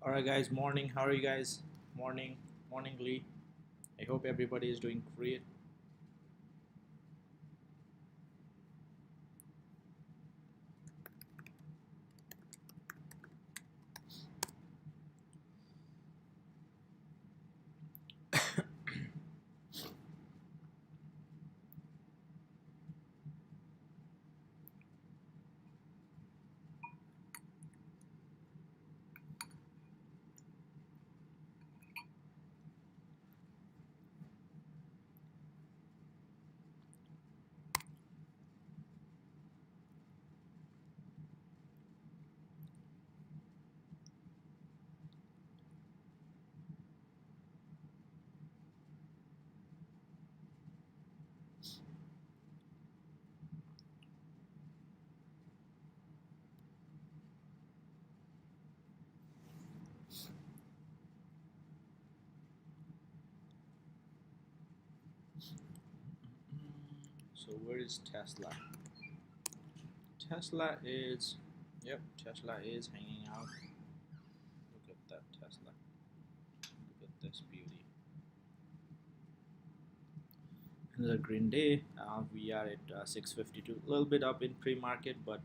All right, guys. Morning. How are you guys? Morning. Morning, Lee. I hope everybody is doing great. So where is Tesla? Tesla is, yep, Tesla is hanging out. Look at that Tesla. Look at this beauty. Another green day. We are at 652. A little bit up in pre-market, but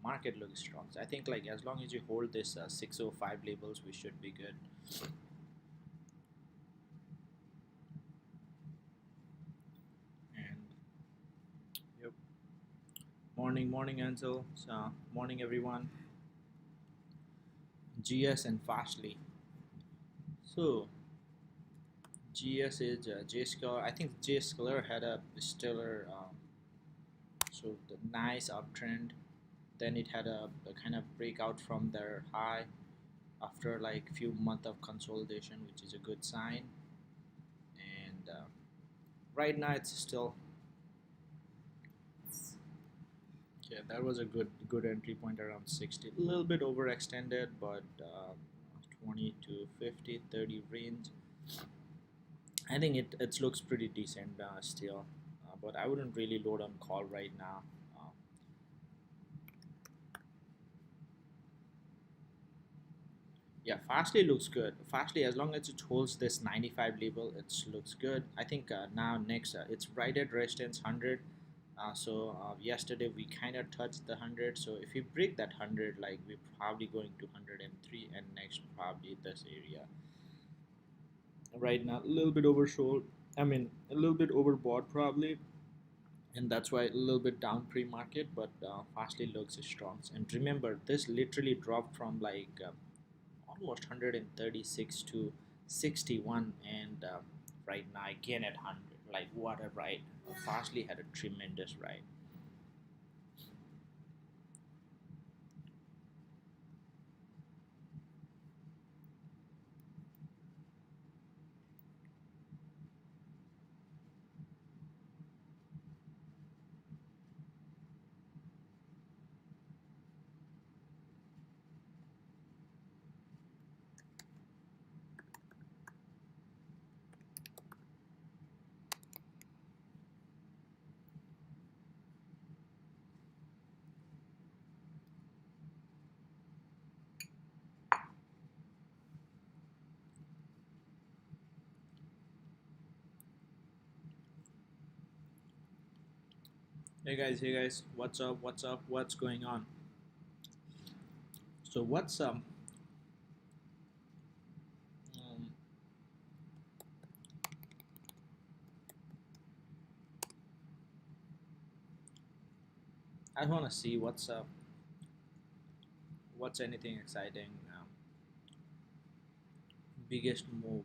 market looks strong. So I think like as long as you hold this 605 labels, we should be good. And yep. Morning, Ansel. So, morning, everyone. GS and Fastly. So, GS is J Scholar. I think J Scholar had a stellar, so the nice uptrend. Then it had a kind of breakout from their high after like few months of consolidation, which is a good sign. And right now it's still, yeah, that was a good entry point around 60. A little bit overextended, but 20 to 50, 30 range. I think it looks pretty decent still, but I wouldn't really load on call right now. Uh, yeah, Fastly looks good. Fastly, as long as it holds this 95 level, it looks good. I think now next, it's right at resistance 100. Yesterday we kind of touched the 100. So if we break that 100, like we're probably going to 103, and next probably this area. Right now, a little bit oversold. I mean, a little bit overbought probably, and that's why a little bit down pre-market, but Fastly looks strong. And remember, this literally dropped from like almost 136 to 61, and right now again at 100. Like what a ride! Fastly had a tremendous ride. Hey guys, what's up? What's up? What's going on? So what's um I want to see what's anything exciting. Biggest move.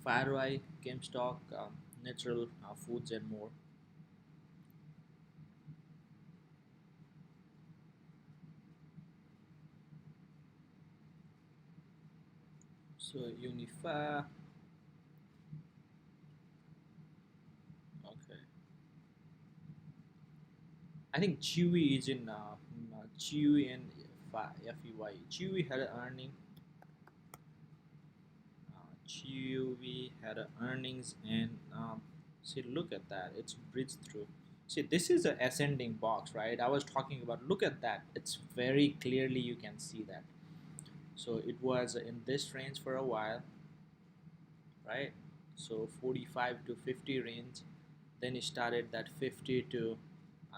Firewire, GameStop, Natural Foods, and more. So Unify. Okay. I think Chewy is in Chewy and FEY. Chewy had an earning. Chewy had a earnings, and see, look at that. It's bridged through. See, this is a ascending box, right? I was talking about, look at that. It's very clearly, you can see that. So it was in this range for a while, right? So 45 to 50 range, then it started that 50 to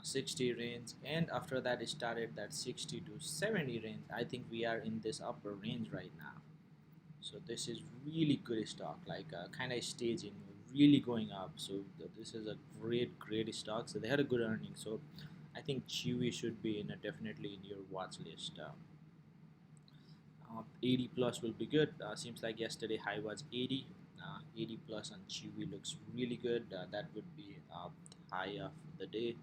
60 range, and after that it started that 60 to 70 range. I think we are in this upper range right now. So this is really good stock, like kind of staging, really going up. So this is a great stock. So they had a good earning. So I think Chewy should be in a, definitely in your watch list. 80 plus will be good. Seems like yesterday high was 80. 80 plus on Chewy looks really good. That would be high of the day.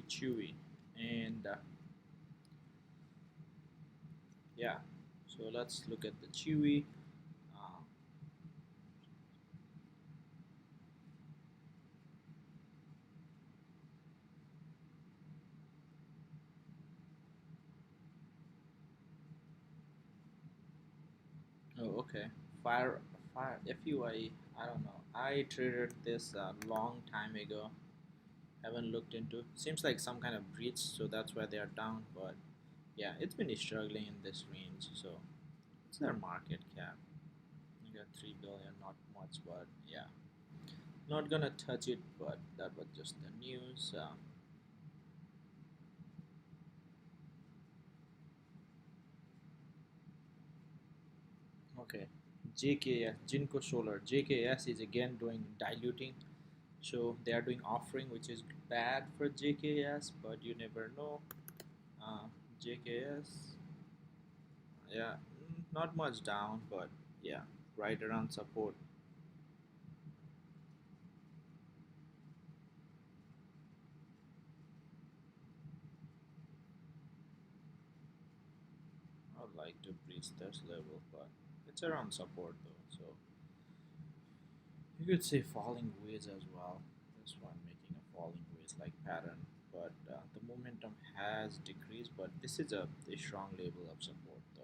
Chewy, and yeah. So let's look at the Chewy. Uh, oh, okay. Fire, fire. FUI. I don't know. I traded this a long time ago. Haven't looked into. Seems like some kind of breach, so that's why they are down. But yeah, it's been struggling in this range. So what's their market cap? You got 3 billion, not much, but yeah, not gonna touch it. But that was just the news. Okay, JKS, Jinko Solar. JKS is again doing diluting. So they are doing offering, which is bad for JKS, but you never know. Uh, JKS, yeah, not much down, but yeah, right around support. I would like to breach this level, but it's around support though. So you could say falling waves as well. This one making a falling waves like pattern, but the momentum has decreased. But this is a strong level of support though.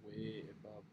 Way above.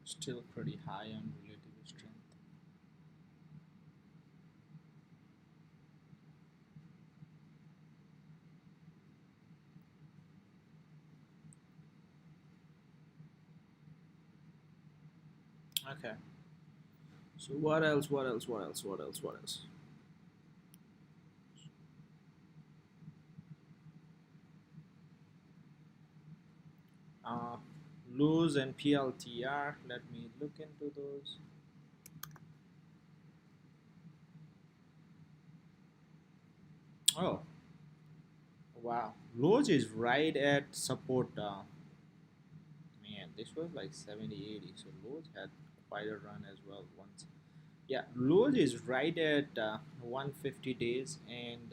Still pretty high on relative strength. Okay. So what else? What else? What else? What else? What else? Uh, Lows and PLTR. Let me look into those. Oh, wow. Lows is right at support. Man, this was like 70, 80. So Lowe's had quite a run as well once. Yeah, Lowe's is right at 150 days, and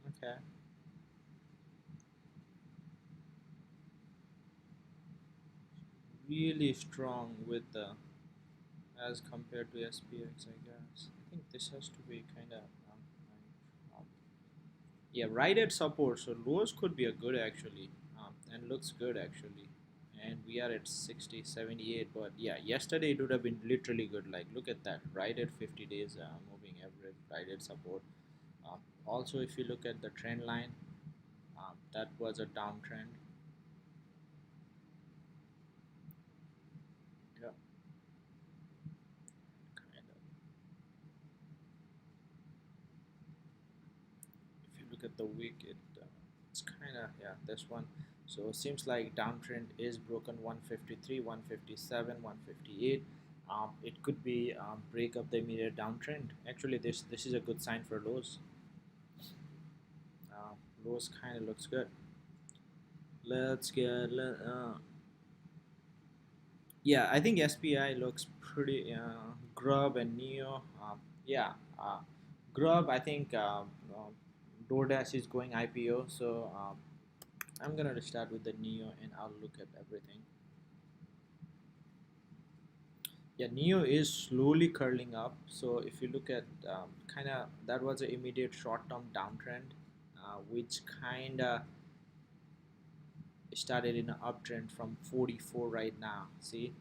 okay, really strong with the as compared to SPX, I guess. I think this has to be kind of yeah, right at support. So Lowe's could be a good actually, and looks good actually. And we are at 60, 78. But yeah, yesterday it would have been literally good. Like, look at that, right at 50 days moving average, right at support. Also, if you look at the trend line, that was a downtrend. Yeah, kind of. If you look at the week, it's kind of, yeah, this one. So it seems like downtrend is broken. 153, 157, 158. It could be break up the immediate downtrend. Actually, this is a good sign for lows. Uh, Lows kind of looks good. Let's get yeah, I think SPI looks pretty. Grub and Neo, yeah, uh, Grub. I think DoorDash is going IPO, so I'm gonna start with the Neo and I'll look at everything. Yeah, Neo is slowly curling up. So if you look at kind of that was an immediate short-term downtrend, which kind of started in an uptrend from 44 right now. See,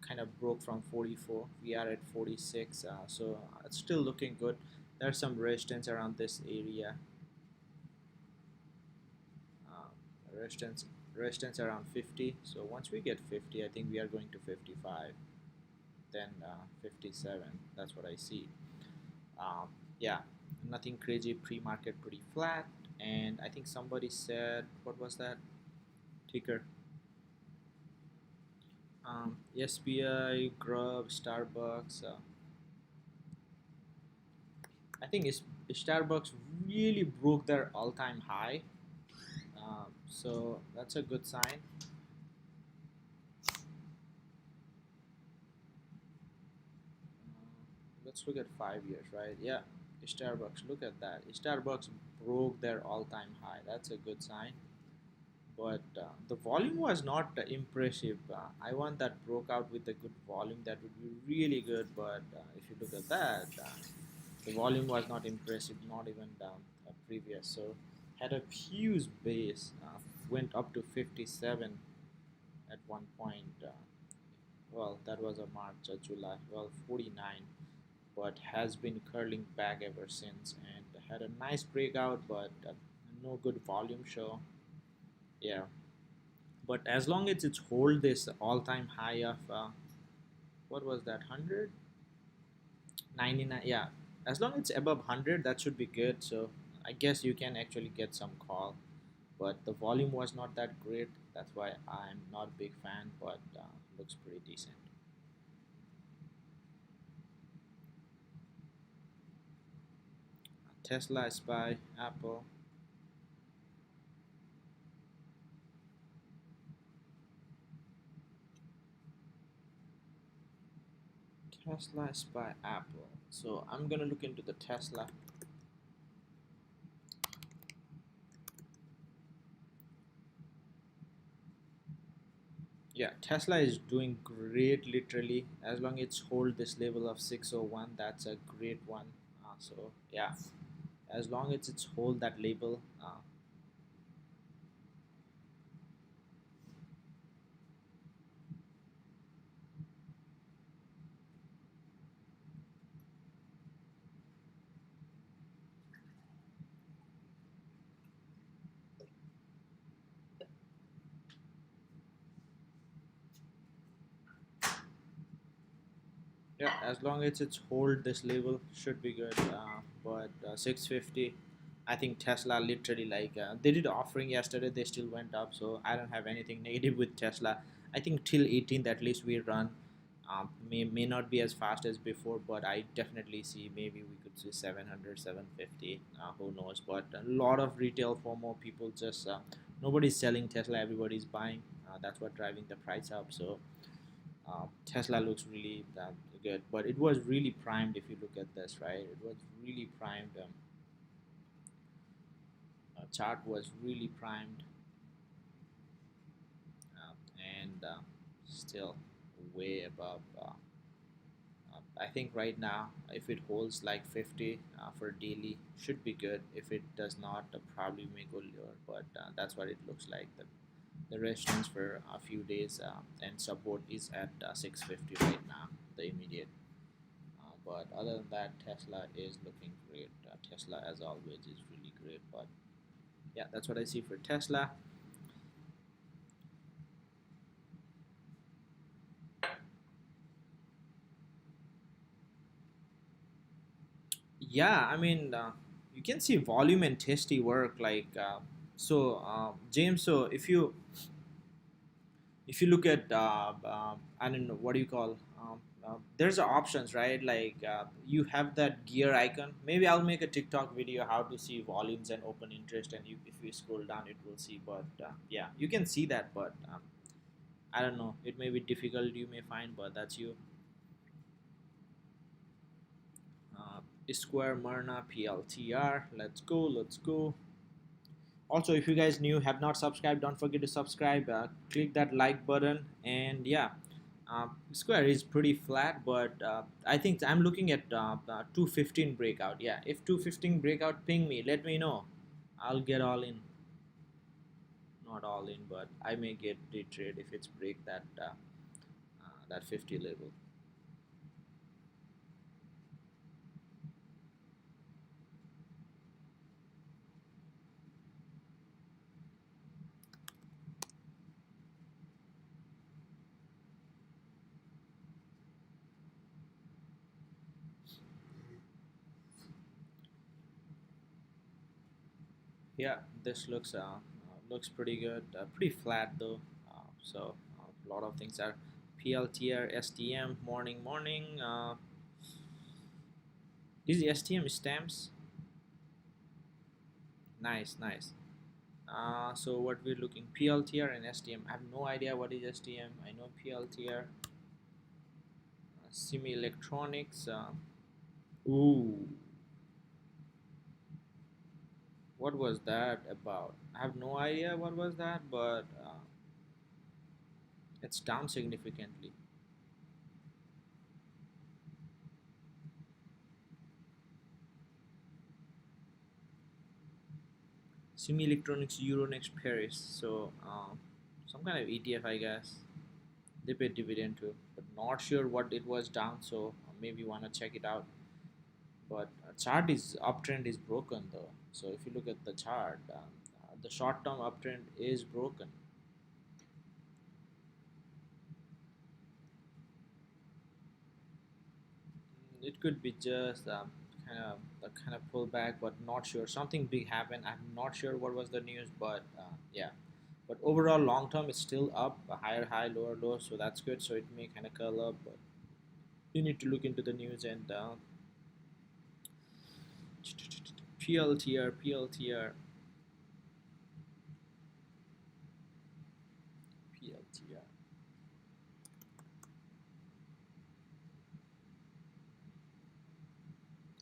kind of broke from 44. We are at 46, so it's still looking good. There's some resistance around this area. Um, resistance resistance around 50. So once we get 50, I think we are going to 55, then 57. That's what I see. Um, yeah, nothing crazy. Pre-market pretty flat, and I think somebody said, what was that ticker? SBI, Grub, Starbucks. I think Starbucks really broke their all-time high, so that's a good sign. Let's look at 5 years, right? Yeah, Starbucks. Look at that. Starbucks broke their all-time high. That's a good sign. But the volume was not impressive. I want that broke out with a good volume. That would be really good. But if you look at that, the volume was not impressive, not even down previous. So had a huge base, went up to 57 at one point. Well, that was a March or July. Well, 49, but has been curling back ever since and had a nice breakout, but no good volume show. Yeah, but as long as it's hold this all-time high of what was that 100 99, yeah, as long as it's above 100 that should be good. So I guess you can actually get some call, but the volume was not that great. That's why I'm not a big fan, but looks pretty decent. Tesla, SPY, Apple. Tesla, SPY, Apple. So I'm gonna look into the Tesla. Yeah, Tesla is doing great literally. As long as it's hold this level of 601, that's a great one. So yeah, as long as it's hold that label. Yeah, as long as it's hold this level should be good. But 650, I think Tesla literally like they did offering yesterday, they still went up. So I don't have anything negative with Tesla. I think till 18th at least we run. May not be as fast as before, but I definitely see maybe we could see 700, 750. Who knows? But a lot of retail for more people just nobody's selling Tesla, everybody's buying. That's what driving the price up. So Tesla looks really good, but it was really primed. If you look at this, right, it was really primed. Chart was really primed, and still way above. I think right now, if it holds like 50 for daily, should be good. If it does not, probably may go lower, but that's what it looks like. The resistance for a few days and support is at 650 right now, the immediate. But other than that, Tesla is looking great. Tesla, as always, is really great. But yeah, that's what I see for Tesla. Yeah, I mean, you can see volume and testy work like James. So if you look at I don't know what do you call there's options, right? Like you have that gear icon. Maybe I'll make a TikTok video how to see volumes and open interest, and if you scroll down it will see. But yeah, you can see that, but I don't know, it may be difficult, you may find, but that's you. uh, Square Myrna PLTR, let's go. Also, if you guys new have not subscribed, don't forget to subscribe, click that like button. And yeah, Square is pretty flat, but I think I'm looking at 215 breakout. Yeah, if 215 breakout, ping me, let me know, I'll get all in. Not all in, but I may get day trade if it's break that 50 level. Yeah, this looks pretty good. Pretty flat though. So a lot of things are PLTR, STM, morning. These STM stamps, nice. So what we're looking, PLTR and STM. I have no idea what is STM. I know PLTR. Semi electronics. Ooh, what was that about? I have no idea what was that, but it's down significantly. Semi Electronics Euronext Paris. So some kind of ETF, I guess. They paid dividend too, but not sure what it was down. So maybe wanna check it out. But chart is uptrend is broken though. So if you look at the chart, the short term uptrend is broken. It could be just kind of pullback, but not sure. Something big happened. I'm not sure what was the news, but yeah. But overall, long term is still up, a higher high, lower low, so that's good. So it may kind of curl up, but you need to look into the news and PLTR. PLTR.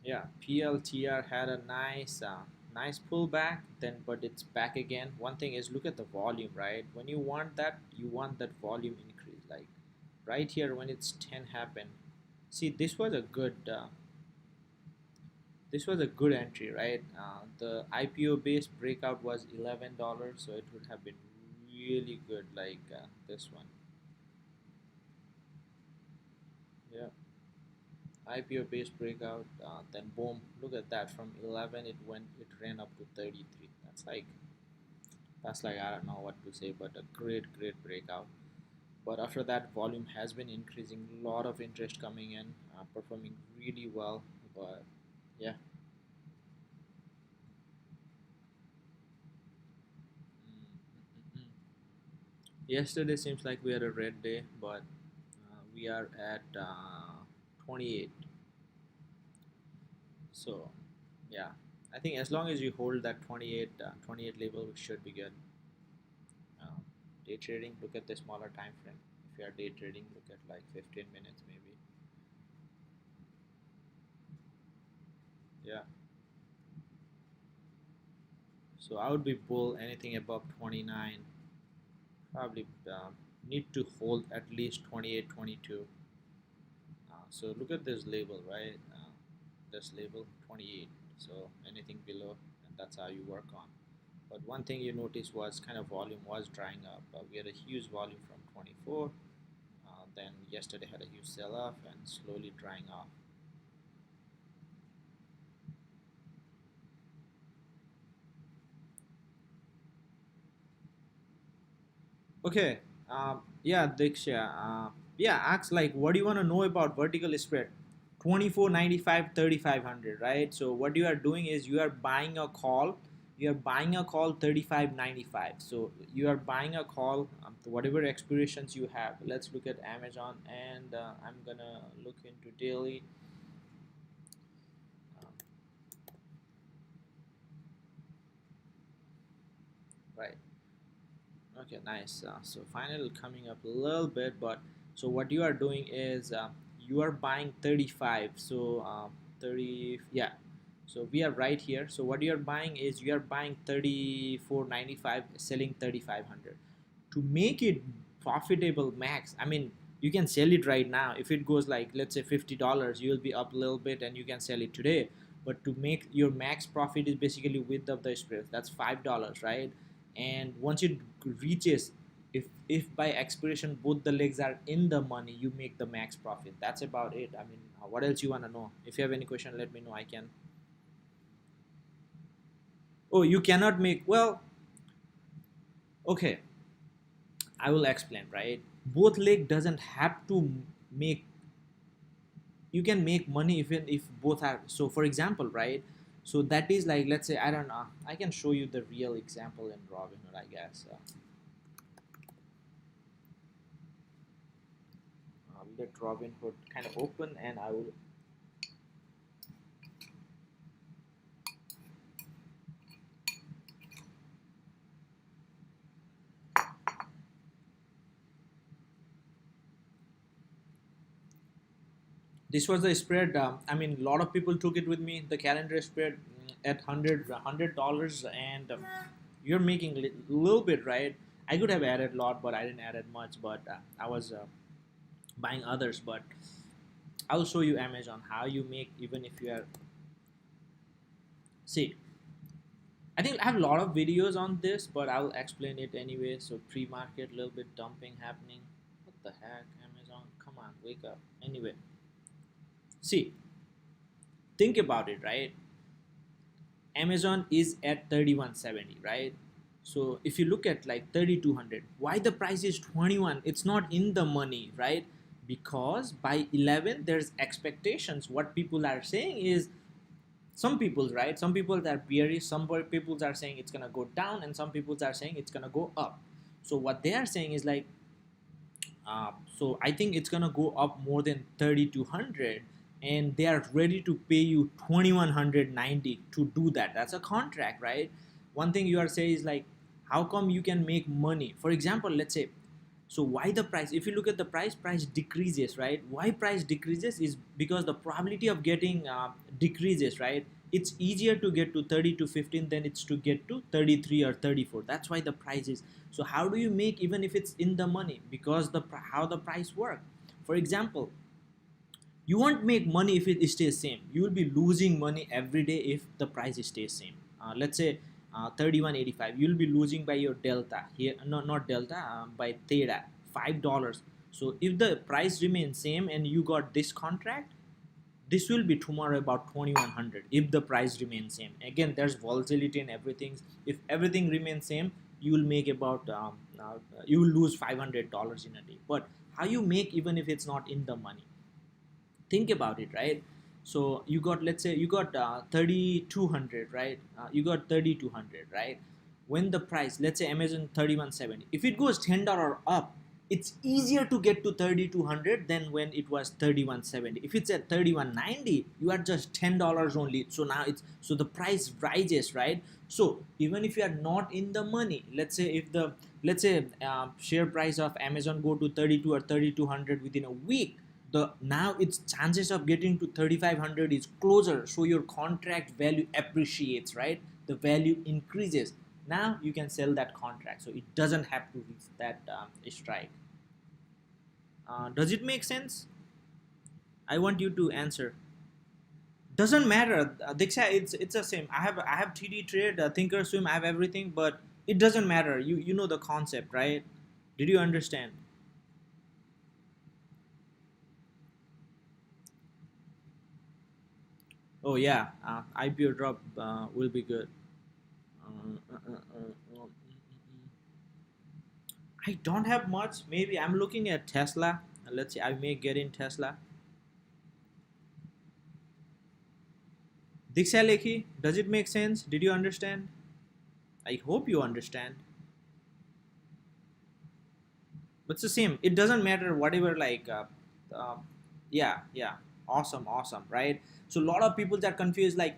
Yeah, PLTR had a nice pullback then, but it's back again. One thing is look at the volume, right? When you want that volume increase. Like right here when it's 10 happened. See, this was a good This was a good entry, right? The IPO based breakout was $11, so it would have been really good, like this one. Yeah, IPO based breakout. Then boom, look at that. From 11, it ran up to 33. That's like I don't know what to say, but a great breakout. But after that, volume has been increasing. A lot of interest coming in, performing really well. But yeah. Mm, mm, mm. Yesterday seems like we had a red day, but we are at 28. So yeah, I think as long as you hold that 28 level, we should be good. Um, Day trading, look at the smaller time frame. If you are day trading, look at like 15 minutes maybe. Yeah. So I would be bull anything above 29. Probably need to hold at least 28, 22. So look at this label, right? This label 28. So anything below, and that's how you work on. But one thing you noticed was kind of volume was drying up. We had a huge volume from 24. Then yesterday had a huge sell-off and slowly drying off. Okay. Yeah, Diksha. Yeah, ask like, what do you want to know about vertical spread? 24.95, 3,500, right? So what you are doing is you are buying a call. You are buying a call 35.95. So you are buying a call, whatever expirations you have. Let's look at Amazon, and I'm gonna look into daily. Um, right. Okay, nice. So final coming up a little bit, but so what you are doing is you are buying 35. So 30, yeah. So we are right here. So what you are buying is you are buying 34.95, selling 3,500. To make it profitable max, I mean, you can sell it right now. If it goes like, let's say $50, you will be up a little bit and you can sell it today. But to make your max profit is basically width of the spread. That's $5, right? And once it reaches, if by expiration both the legs are in the money, you make the max profit. That's about it. I mean, what else you want to know? If you have any question, let me know. I can. Oh, you cannot make, well, okay, I will explain, right? Both leg doesn't have to make, you can make money even if both are. So for example, right, so that is like, let's say, I don't know, I can show you the real example in Robinhood, I guess. Let Robinhood kind of open, and I will. This was the spread. I mean, a lot of people took it with me. The calendar spread at $100, and you're making a little bit, right? I could have added a lot, but I didn't add it much. But I was buying others. But I'll show you Amazon how you make, even if you are. See, I think I have a lot of videos on this, but I'll explain it anyway. So pre-market, little bit dumping happening. What the heck, Amazon? Come on, wake up. Anyway, see, think about it, right? Amazon is at 3170, right? So if you look at like 3200, why the price is 21? It's not in the money, right? Because by 11 there's expectations. What people are saying is, some people, right? Some people are bearish, some people are saying it's gonna go down, and some people are saying it's gonna go up. So what they are saying is like, so I think it's gonna go up more than 3,200, and they are ready to pay you 2,190 to do that. That's a contract, right? One thing you are saying is like, how come you can make money? For example, let's say, so why the price? If you look at the price decreases, right? Why price decreases is because the probability of getting decreases, right? It's easier to get to 30 to 15 than it's to get to 33 or 34. That's why the price is. So how do you make even if it's in the money? Because how the price work. For example, You won't make money if it stays same. You will be losing money every day if the price stays same. Let's say 31.85, you'll be losing by your delta here, no, not delta, by theta, $5. So if the price remains same and you got this contract, this will be tomorrow about 2100 if the price remains same. Again, there's volatility in everything. If everything remains same, you will make about you will lose $500 in a day. But how you make even if it's not in the money? Think about it, right? So you got, let's say you got 3200, right? You got 3200, right? When the price, let's say Amazon 3170, if it goes $10 up, it's easier to get to 3200 than when it was 3170. If it's at 3190, you are just $10 only. So now it's, so the price rises, right? So even if you are not in the money, let's say if the, let's say share price of Amazon go to 32 or 3200 within a week, the now its chances of getting to 3500 is closer, so your contract value appreciates, right? The value increases. Now you can sell that contract, so it doesn't have to reach that strike. Does it make sense? I want you to answer. Doesn't matter, Diksha, it's the same. I have TD trade, Thinkorswim, I have everything, but it doesn't matter. You know the concept, right? Did you understand? Oh yeah, IPO drop will be good. I don't have much. Maybe I'm looking at Tesla. Let's see, I may get in Tesla. Diksha Lekhi, does it make sense? Did you understand? I hope you understand. But it's the same. It doesn't matter whatever. Like, yeah, yeah, awesome, awesome, right? So a lot of people are confused. Like,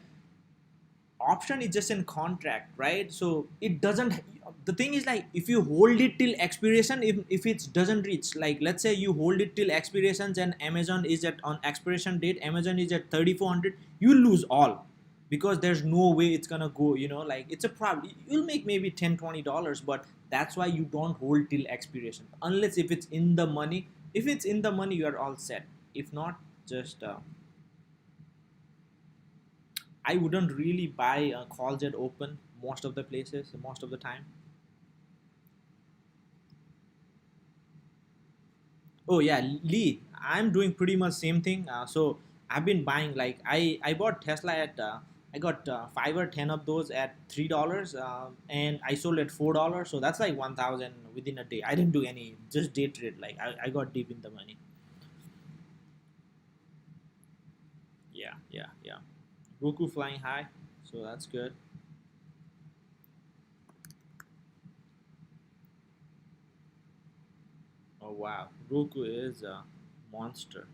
option is just in contract, right? So it doesn't, the thing is like if you hold it till expiration, if it doesn't reach, like let's say you hold it till expirations and Amazon is at on expiration date, Amazon is at 3400, you lose all, because there's no way it's gonna go, like it's a problem. You'll make maybe $10-20, but that's why you don't hold till expiration unless if it's in the money. If it's in the money, you are all set. If not, just I wouldn't really buy calls at open most of the places, most of the time. Oh yeah, Lee, I'm doing pretty much same thing. So I've been buying, like I bought Tesla at I got 5 or 10 of those at $3, and I sold at $4. So that's like 1,000 within a day. I didn't do any, just day trade. Like I got deep in the money. Yeah, yeah, yeah. Roku flying high, so that's good. Oh wow, Roku is a monster.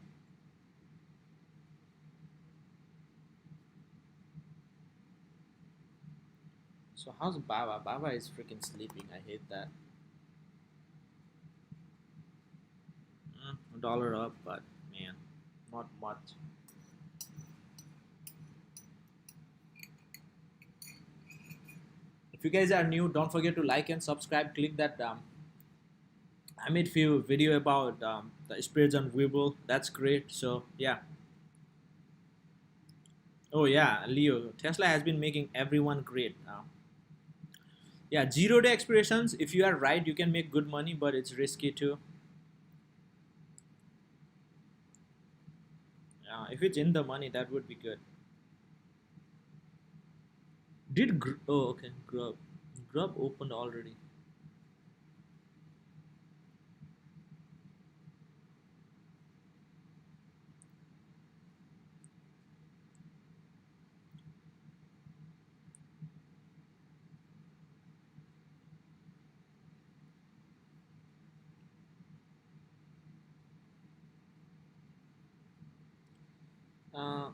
So how's Baba? Baba is freaking sleeping. I hate that. A dollar up, but man, not much. If you guys are new, don't forget to like and subscribe. Click that. I made few video about the spirits on Webull. That's great. So yeah. Oh yeah, Leo. Tesla has been making everyone great. Yeah, 0 day expirations. If you are right, you can make good money, but it's risky too. If it's in the money, that would be good. Oh okay, Grub opened already. Uh,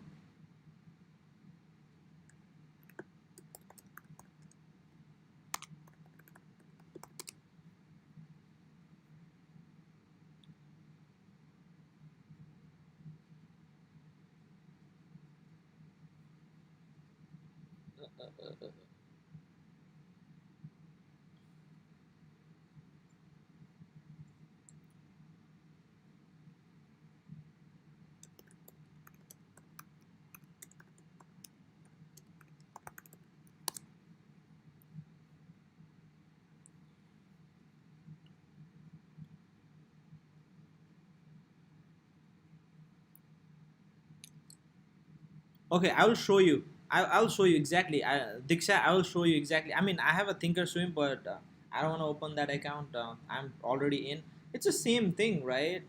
Okay, I will show you. I'll show you exactly. Diksha, I will show you exactly. I mean, I have a Thinkorswim, but I don't want to open that account. I'm already in. It's the same thing, right?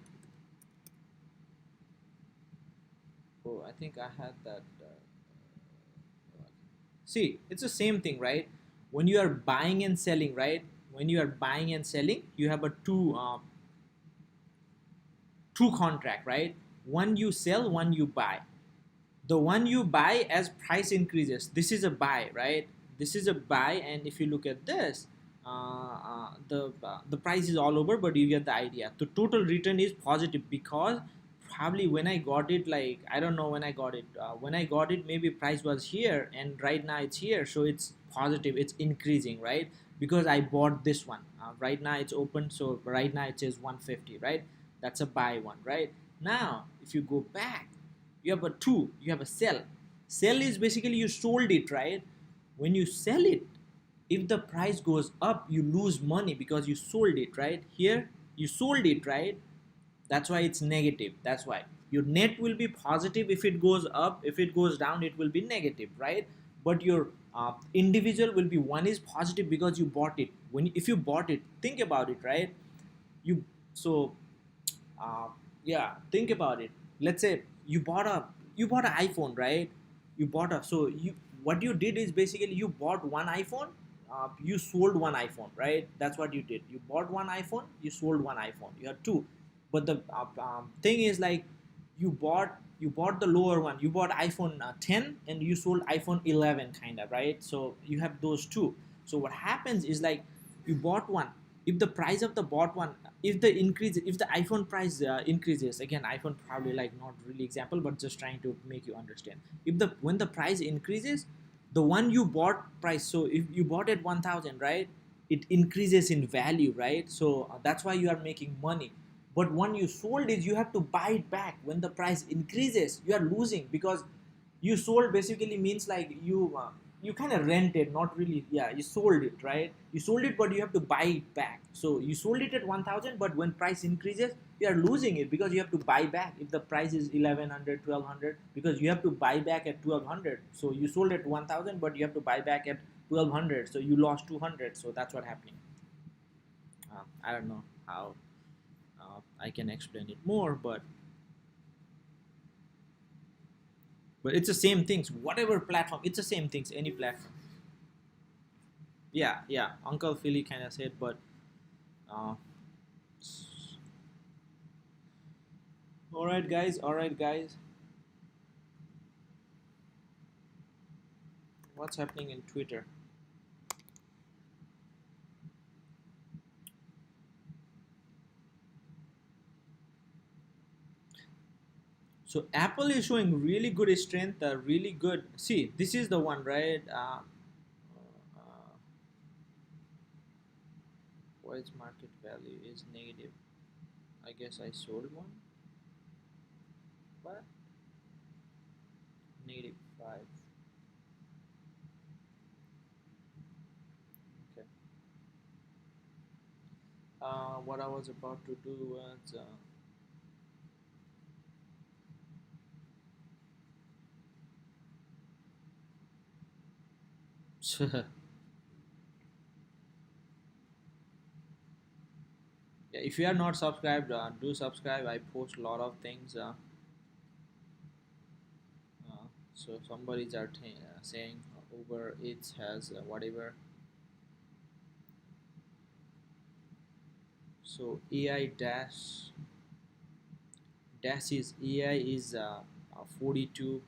Oh, I think I had that. See, it's the same thing, right? When you are buying and selling, right? When you are buying and selling, you have a two contract, right? One you sell, one you buy. The one you buy as price increases, this is a buy, right? This is a buy, and if you look at this, the price is all over, but you get the idea. The total return is positive because probably when I got it, like I don't know when I got it. When I got it, maybe price was here, and right now it's here, so it's positive. It's increasing, right? Because I bought this one. Right now it's open, so right now it says 150, right? That's a buy one, right? Now, if you go back, you have a two, you have a sell is basically you sold it, right? When you sell it, if the price goes up, you lose money because you sold it, right? Here you sold it, right? That's why it's negative. That's why your net will be positive if it goes up. If it goes down, it will be negative, right? But your individual will be, one is positive because you bought it. When if you bought it, think about it, right? You so uh, yeah, think about it. Let's say you bought an iPhone, right? You bought a so you what you did is basically you bought one iPhone, you sold one iPhone, right? That's what you did. You bought one iPhone, you sold one iPhone. You have two, but the thing is like you bought the lower one. You bought iPhone 10 and you sold iPhone 11, kind of, right? So you have those two. So what happens is like you bought one. If the price of the bought one, if the iPhone price increases, again iPhone probably like not really example, but just trying to make you understand. If the when the price increases, the one you bought price, so if you bought at 1000, right, it increases in value, right? So that's why you are making money. But when you sold it, you have to buy it back. When the price increases, you are losing because you sold basically means like you kind of rented, not really. Yeah, you sold it, right? You sold it, but you have to buy it back. So you sold it at 1000, but when price increases, you are losing it because you have to buy back. If the price is 1100, 1200, because you have to buy back at 1200. So you sold at 1000, but you have to buy back at 1200. So you lost 200. So that's what happening. I don't know how I can explain it more, but it's the same things. Whatever platform, it's the same things. Any platform. Yeah. Uncle Philly kind of said, but uh, all right, guys. All right, guys. What's happening in Twitter? So Apple is showing really good strength. Really good. See, this is the one, right? Why its market value is negative? I guess I sold one. What? Negative 5. Okay. What I was about to do was. Yeah, if you are not subscribed, do subscribe. I post a lot of things. So somebody's are saying Uber Eats has whatever. So AI dash is AI is 42.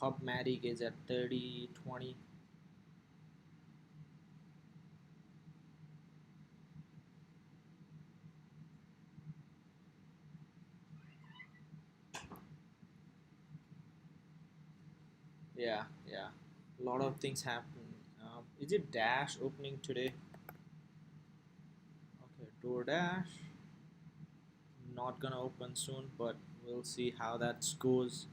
Pubmatic is at 30 20. Yeah. A lot of things happen. Is it Dash opening today? Okay, DoorDash not gonna open soon, but we'll see how that goes.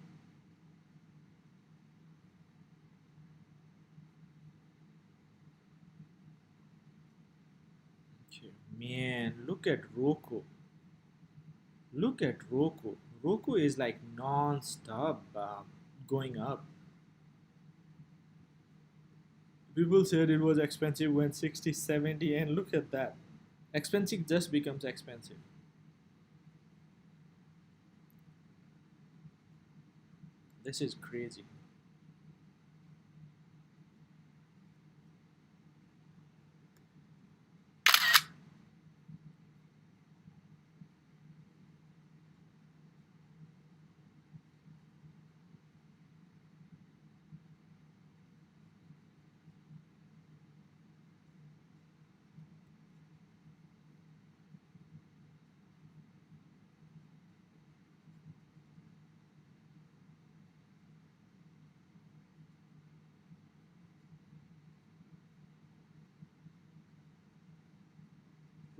Okay. Man, look at Roku. Look at Roku. Roku is like non-stop going up. People said it was expensive when 60, 70, and look at that. Expensive just becomes expensive. This is crazy.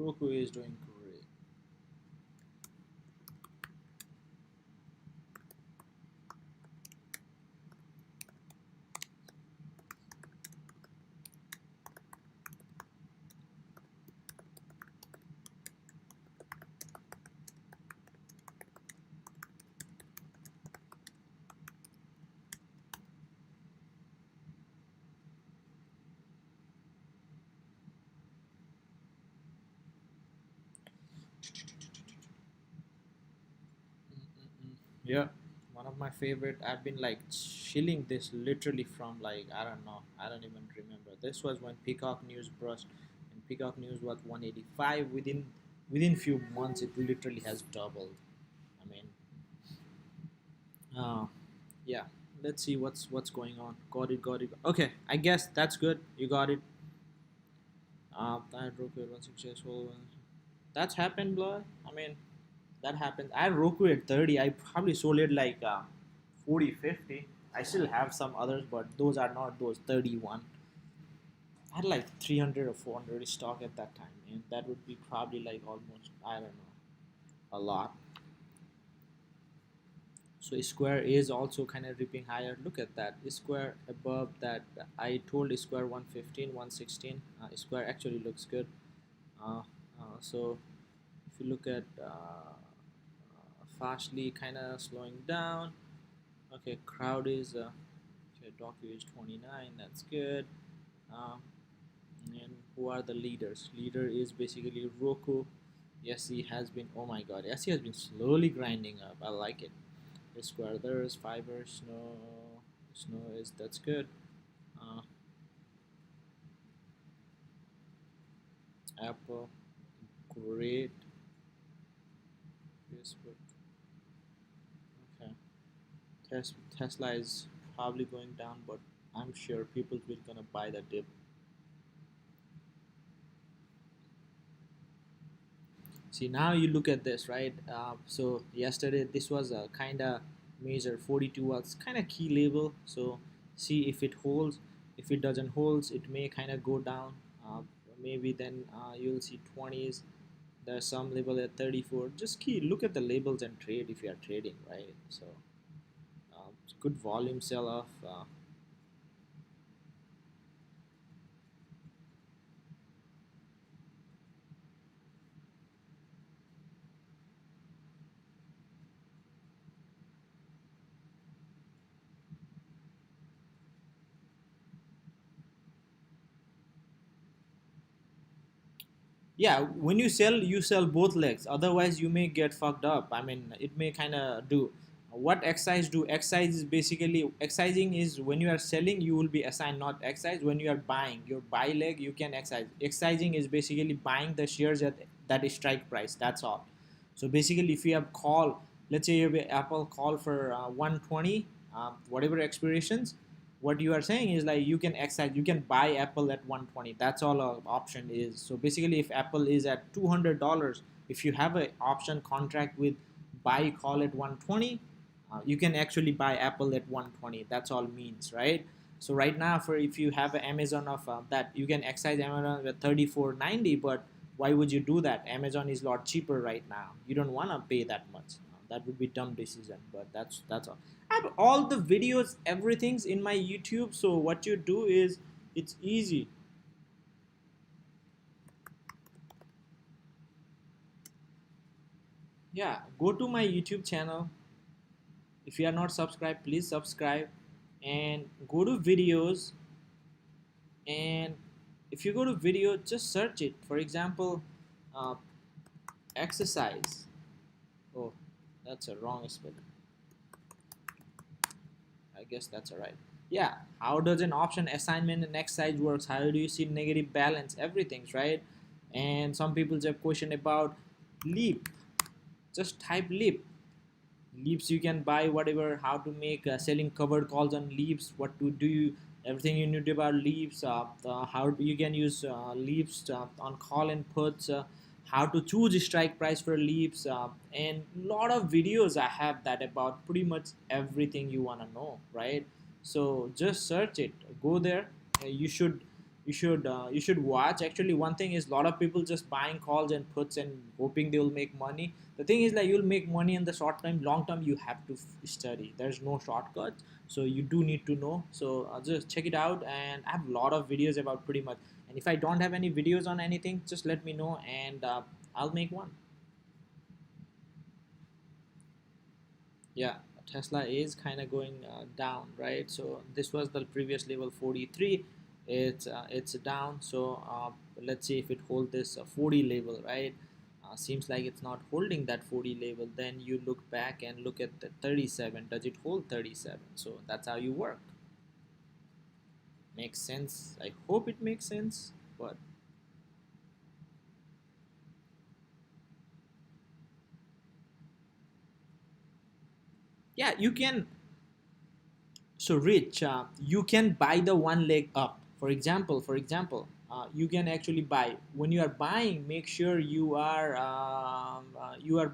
Roku is doing great. Mm-mm-mm. Yeah, one of my favorite. I've been like chilling this literally from like I don't know. I don't even remember. This was when Peacock News burst, and Peacock News was 185. Within few months, it literally has doubled. I mean, uh, yeah. Let's see what's going on. Got it, got it. Okay, I guess that's good. You got it. I Roku at 160. That's happened, blood. I mean, that happens. I had Roku at 30. I probably sold it like 40, 50. I still have some others, but those are not those 31. I had like 300 or 400 stock at that time, and that would be probably like almost, I don't know, a lot. So Square is also kind of ripping higher. Look at that. Square above that. I told Square 115, 116. Square actually looks good. Uh, so if you look at Fastly kind of slowing down. Okay, crowd is okay, Docu is 29. That's good. Um, and who are the leaders? Leader is basically Roku. SE has been, oh my god, SE has been slowly grinding up. I like it. Square there's Fiber, Snow is that's good. Uh, Apple, great. Facebook, okay. Tesla is probably going down, but I'm sure people will gonna buy the dip. See, now you look at this, right? So yesterday this was a kind of major 42 was kind of key level. So see if it holds. If it doesn't holds, it may kind of go down. Maybe then you'll see 20s. There's some level at 34. Just key look at the labels and trade if you are trading, right? So good volume sell off. Yeah, when you sell both legs, otherwise you may get fucked up. I mean, it may kind of do what excise do. Excise is basically excising is when you are selling you will be assigned not excise. When you are buying your buy leg you can excise. Excising is basically buying the shares at that is strike price, that's all. So basically if you have call, let's say you have Apple call for 120, whatever expirations, what you are saying is like you can excise, you can buy Apple at 120. That's all a option is. So basically if Apple is at $200, if you have an option contract with buy call at 120, you can actually buy Apple at 120. That's all means, right? So right now for if you have an Amazon of that, you can excise Amazon at 34.90. But why would you do that? Amazon is a lot cheaper right now. You don't want to pay that much. That would be dumb decision, but that's all. I have all the videos, everything's in my YouTube. So what you do is it's easy. Yeah, go to my YouTube channel. If you are not subscribed, please subscribe and go to videos. And if you go to video, just search it. For example, uh, exercise. Oh, that's a wrong spelling. I guess that's alright. Yeah, how does an option assignment and exercise works? How do you see negative balance? Everything's right. And some people have question about leap. Just type leap. Leaps you can buy whatever. How to make selling covered calls on leaps. What to do? Everything you need about leaps. How you can use leaps on call and puts. How to choose a strike price for leaps, and lot of videos I have that about pretty much everything you want to know, right? So just search it, go there. You should watch. Actually, one thing is a lot of people just buying calls and puts and hoping they will make money. The thing is like you'll make money in the short time. Long term you have to study. There's no shortcut, so you do need to know. So just check it out, and I have a lot of videos about pretty much. And if I don't have any videos on anything, just let me know, and I'll make one. Yeah, Tesla is kind of going down, right? So this was the previous level 43. It's down. So let's see if it hold this 40 level, right? Seems like it's not holding that 40 level. Then you look back and look at the 37. Does it hold 37? So that's how you work. Makes sense. I hope it makes sense. But yeah, you can. So Rich, you can buy the one leg up. For example, you can actually buy. When you are buying, make sure you are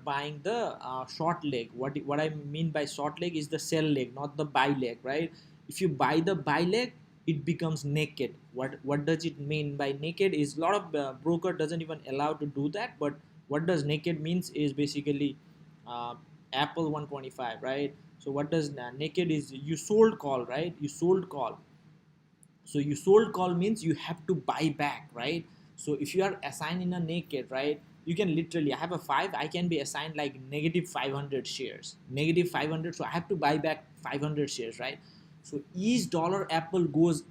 buying the short leg. What I mean by short leg is the sell leg, not the buy leg, right? If you buy the buy leg, it becomes naked. What does it mean by naked? Is a lot of broker doesn't even allow to do that. But what does naked means is basically uh, Apple 125, right? So what does naked is you sold call, right? You sold call. So you sold call means you have to buy back, right? So if you are assigned in a naked, right, you can literally, I have a 5, I can be assigned like negative 500 shares, negative 500. So I have to buy back 500 shares, right? So each dollar Apple goes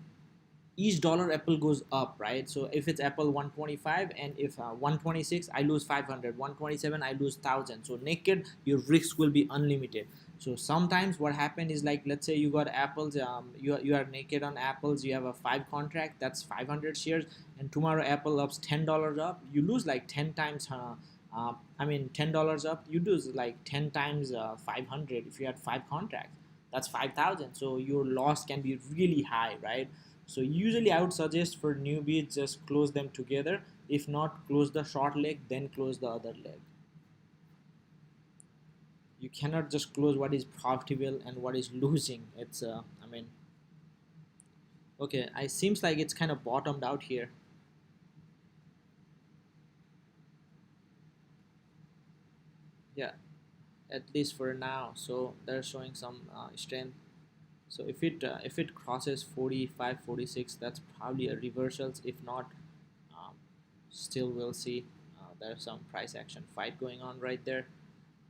up, right? So if it's Apple 125, and if 126, I lose 500, 127, I lose 1000. So naked, your risk will be unlimited. So sometimes what happened is like, let's say you got apples, you are naked on apples, you have a 5 contract, that's 500 shares, and tomorrow Apple ups $10 up, you lose like 10 times. I mean $10 up, you lose like 10 times 500. If you had 5 contracts, that's 5,000. So your loss can be really high, right? So usually I would suggest for newbies, just close them together. If not, close the short leg, then close the other leg. You cannot just close what is profitable and what is losing. It's I mean, okay, it seems like it's kind of bottomed out here. Yeah, at least for now. So they're showing some strength. So if it crosses 45, 46, that's probably a reversals. If not, um, still we'll see. There's some price action fight going on right there.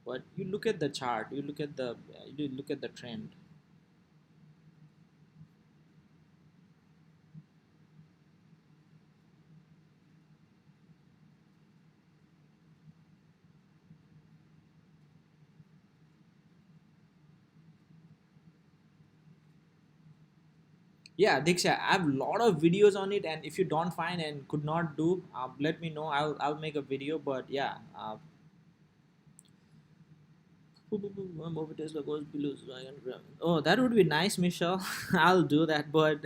But you look at the chart, you look at the trend. Yeah, Diksha, I have a lot of videos on it, and if you don't find and could not do, let me know. I'll make a video. But yeah, Tesla goes below. Oh, that would be nice, Michelle. I'll do that, but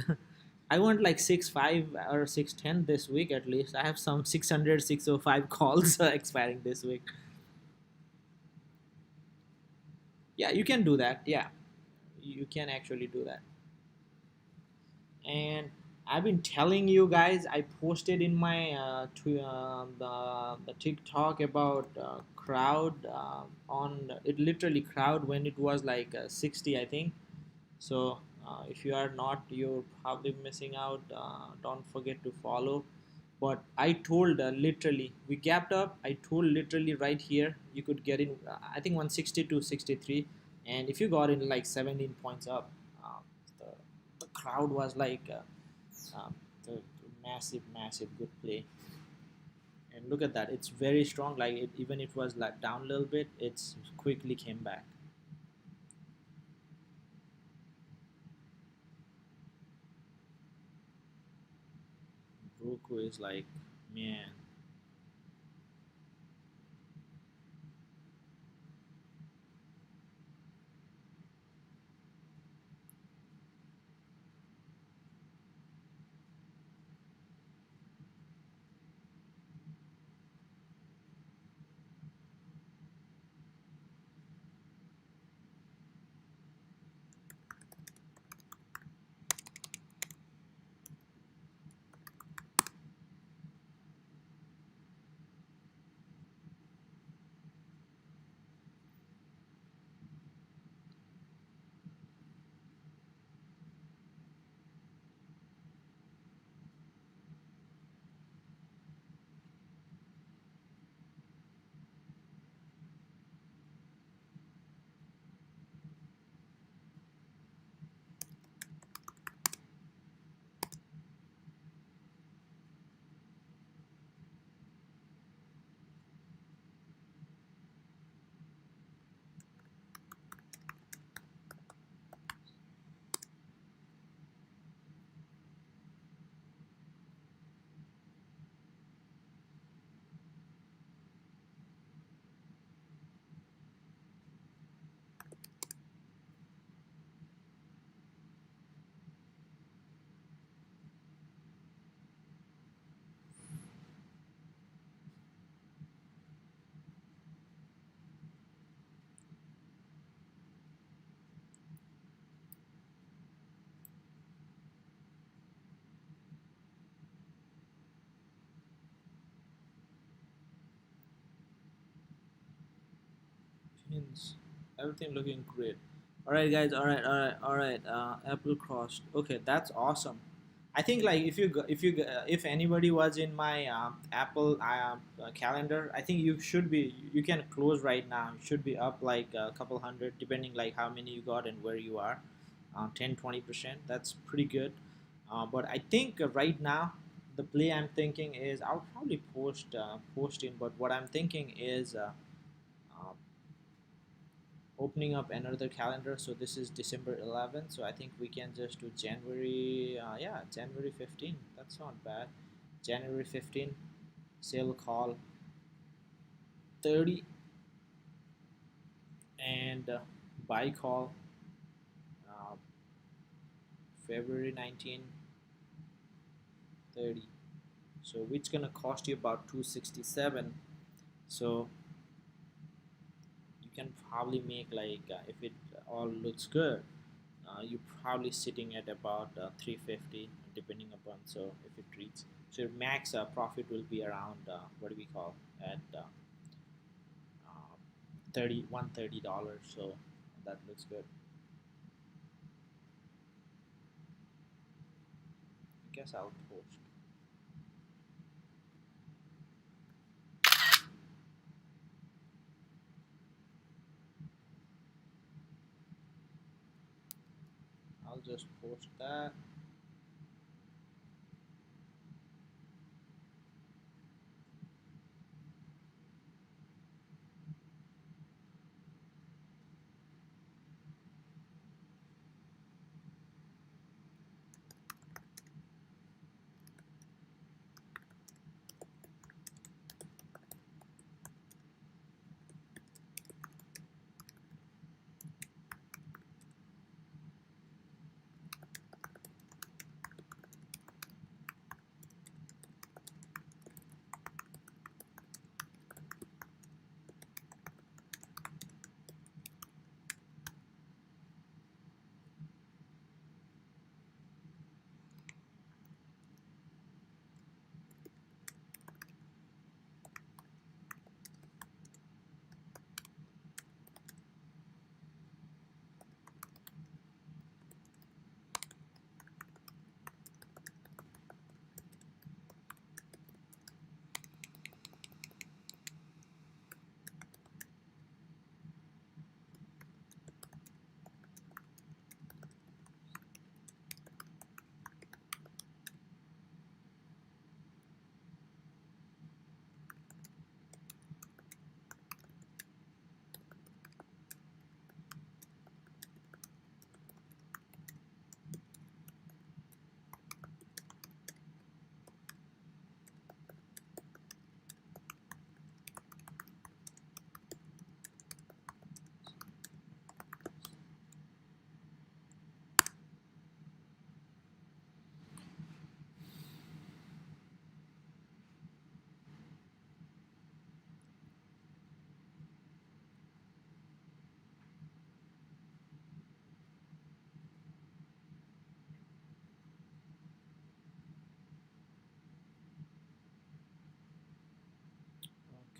I want like 6.5 or 6.10 this week at least. I have some 600, 605 calls expiring this week. Yeah, you can do that. Yeah, you can actually do that. And I've been telling you guys, I posted in my the TikTok about crowd on it, literally crowd when it was like 60, I think. So if you are not, you're probably missing out. Don't forget to follow. but I told literally we gapped up. I told literally right here you could get in. I think 160 to 63, and if you got in like 17 points up, uh, the, the crowd was like the massive good play. And look at that, it's very strong. Like even it was like down a little bit, it's quickly came back. Roku is like, man. Pins, everything looking great. All right, guys. All right. Apple crossed. Okay, that's awesome. I think like if anybody was in my Apple calendar, I think you can close right now. You should be up like a couple hundred, depending like how many you got and where you are. 10-20%. That's pretty good. But I think right now the play I'm thinking is I'll probably post in. But what I'm thinking is. Uh, Opening up another calendar, so this is December 11th, so I think we can just do January, yeah, January 15th. That's not bad. January 15th, sale call 30, and buy call uh, February 19th, 30. So which gonna cost you about 267. So you can probably make like if it all looks good, you're probably sitting at about 350 depending upon, so if it reads, so your max profit will be around what do we call at 130 dollars, so that looks good. I guess I'll post. I'll just post that.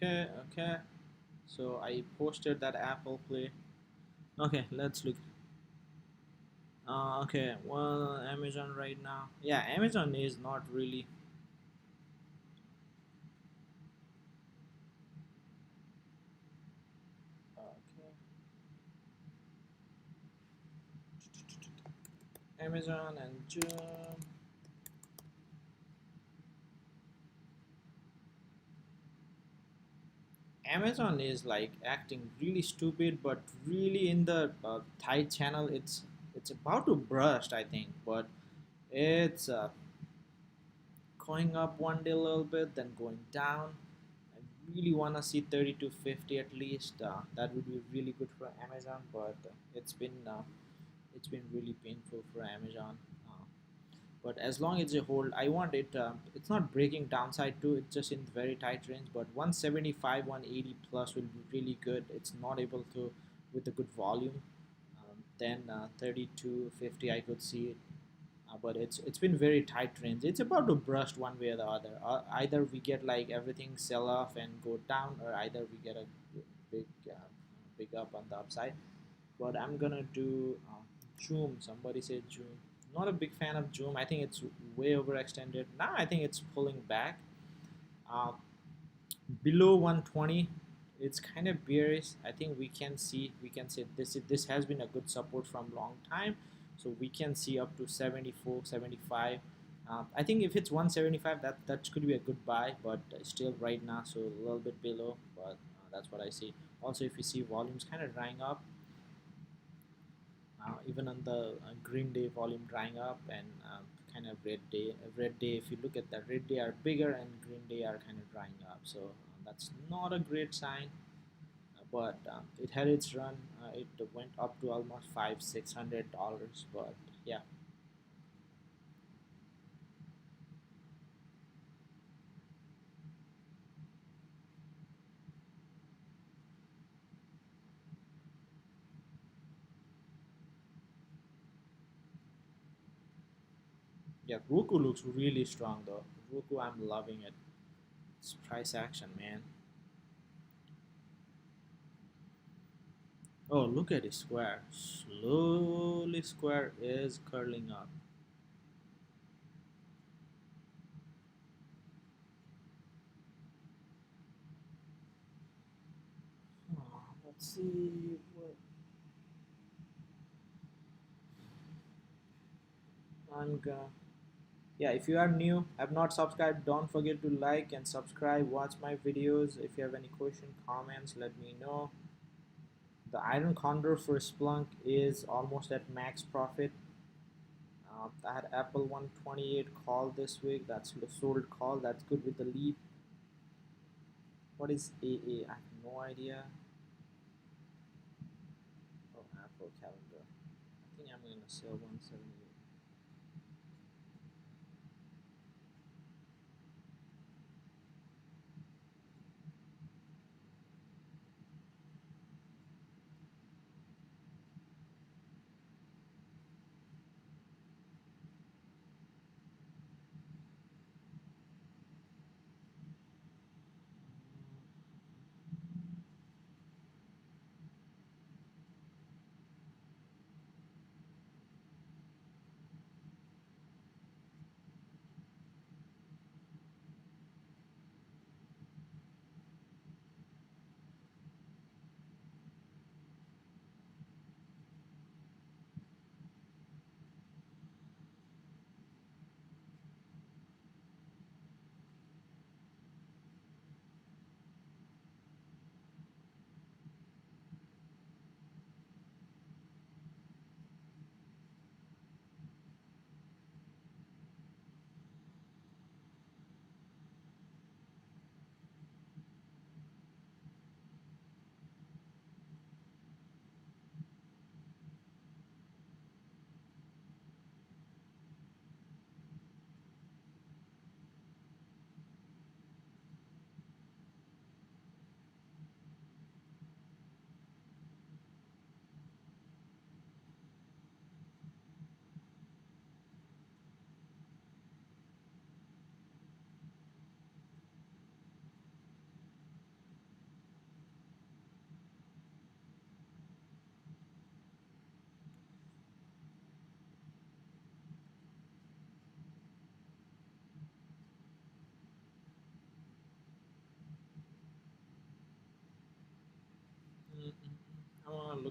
Okay, okay. So I posted that Apple Play. Okay, let's look. Okay, well, Amazon right now. Yeah, Amazon is not really. Okay. Amazon and June. Amazon is like acting really stupid, but really in the tight channel, it's about to burst, I think. But it's going up one day a little bit, then going down. I really wanna see 3250 at least. That would be really good for Amazon, but it's been really painful for Amazon. Uh, but as long as it hold, I want it. It's not breaking downside too. It's just in very tight range. But 175, 180 plus will be really good. It's not able to with a good volume. Then 3250, I could see it. But it's been very tight range. It's about to burst one way or the other. Either we get like everything sell off and go down, or either we get a big big up on the upside. But I'm gonna do Zoom. Somebody said Zoom. Not a big fan of Zoom. I think it's way overextended. Now I think it's pulling back. Uh, Below 120, it's kind of bearish. I think we can say this has been a good support from long time, so we can see up to 74, 75. I think if it's 175, that could be a good buy, but still right now, so a little bit below, but that's what I see. Also, if you see volumes kind of drying up, even on the green day volume drying up, and kind of red day, if you look at that, red day are bigger and green day are kind of drying up, so that's not a great sign. But it had its run. It went up to almost $500-600, but yeah. Yeah, Roku looks really strong though. Roku, I'm loving it. It's price action, man. Oh, look at it, square. Slowly square is curling up. Let's see what I'm gonna. Yeah, if you are new, have not subscribed, don't forget to like and subscribe. Watch my videos. If you have any question, comments, let me know. The iron condor for Splunk is almost at max profit. I had Apple 128 call this week. That's the sold call. That's good with the lead. What is AA? I have no idea. Oh, Apple calendar. I think I'm gonna sell 178.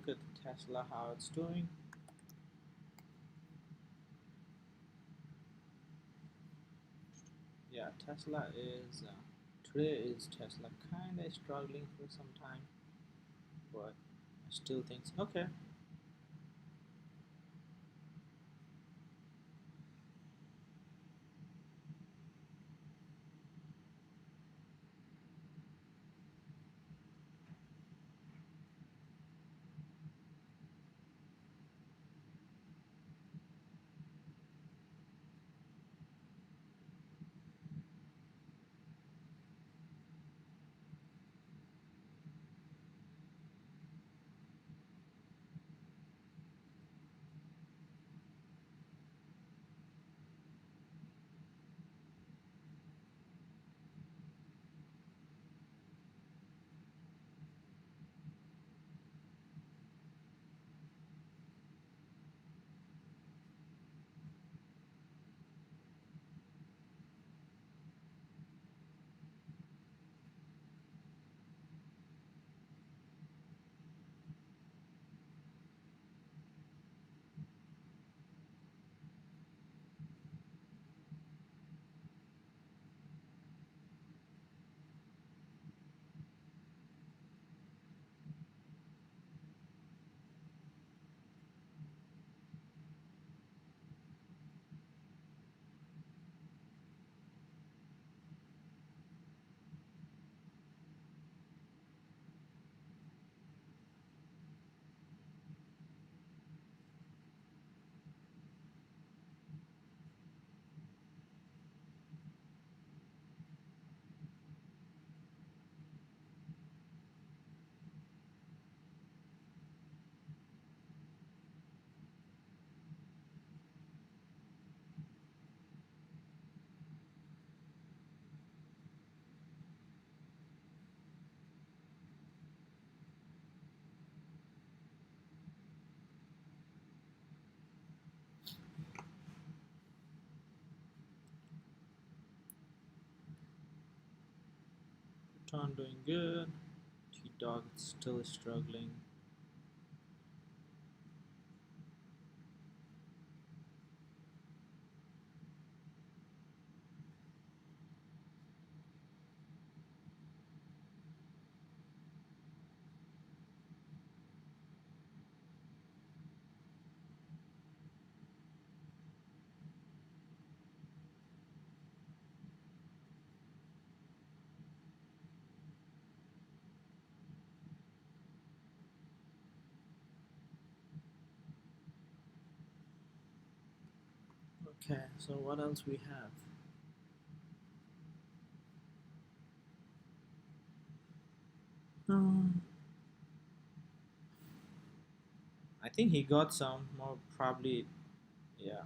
look at Tesla, how it's doing. Yeah, Tesla is today is Tesla kind of struggling for some time, but I still think okay. Proton doing good. T-Dog still struggling. Okay, so what else we have? I think he got some more probably. Yeah,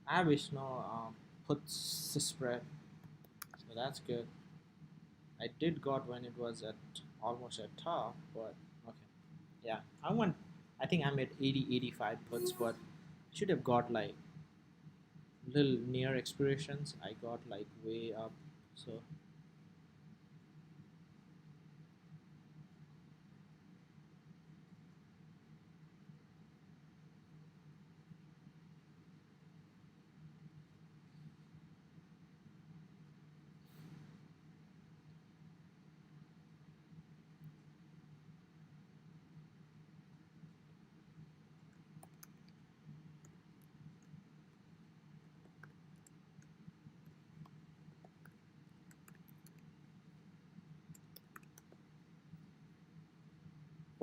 I wish no puts the spread, so that's good. I did got when it was at almost at top, but okay. Yeah, I want. I think I'm at 80, 85 puts, but should have got like little near expirations. I got like way up, so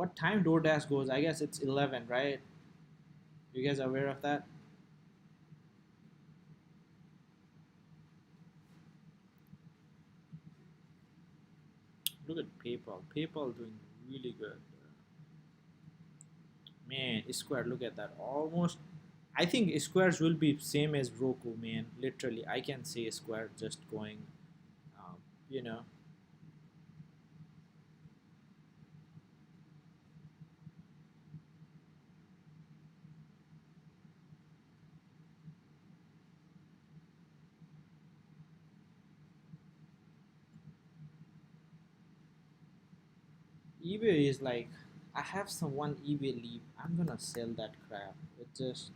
what time DoorDash goes? I guess it's 11, right? You guys are aware of that? Look at PayPal. PayPal doing really good. Man, Square, look at that. Almost. I think Squares will be same as Roku, man. Literally, I can see Square just going. Um, you know, eBay is like, I have some one eBay leave. I'm gonna sell that crap. It just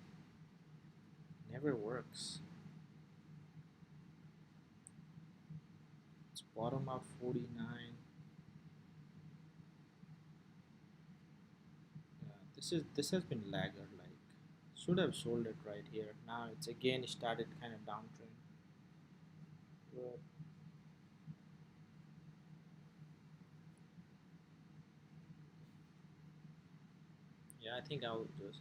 never works. It's bottom up 49. Yeah, this has been laggard. Like, should have sold it right here. Now it's again started kind of downtrend. But yeah, I think I'll just.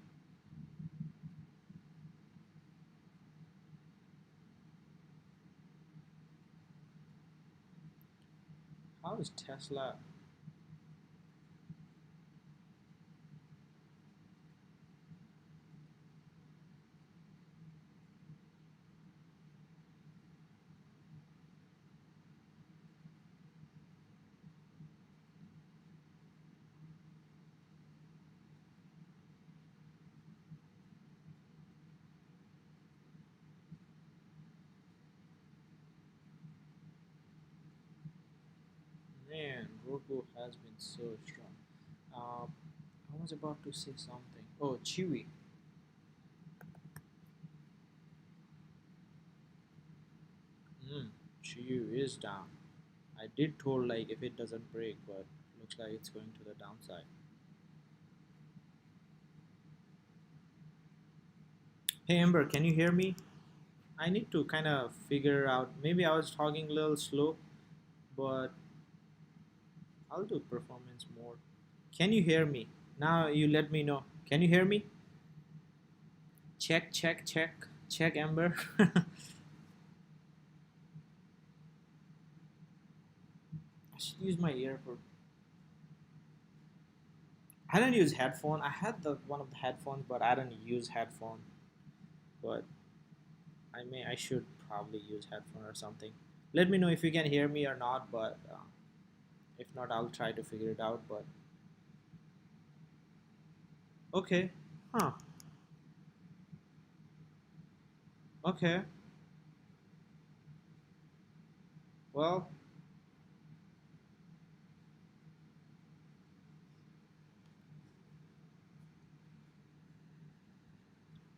How is Tesla? Man, Roku has been so strong. I was about to say something. Oh, Chewy. Hmm, Chewy is down. I did told like if it doesn't break, but looks like it's going to the downside. Hey Amber, can you hear me? I need to kind of figure out. Maybe I was talking a little slow, but I'll do performance mode. Can you hear me? Now you let me know. Can you hear me? Check, check, check, check, Amber. I should use my earphone. I don't use headphone. I had the one of the headphones, but I don't use headphone. But I should probably use headphone or something. Let me know if you can hear me or not. But if not, I'll try to figure it out. But okay, huh? Okay. Well,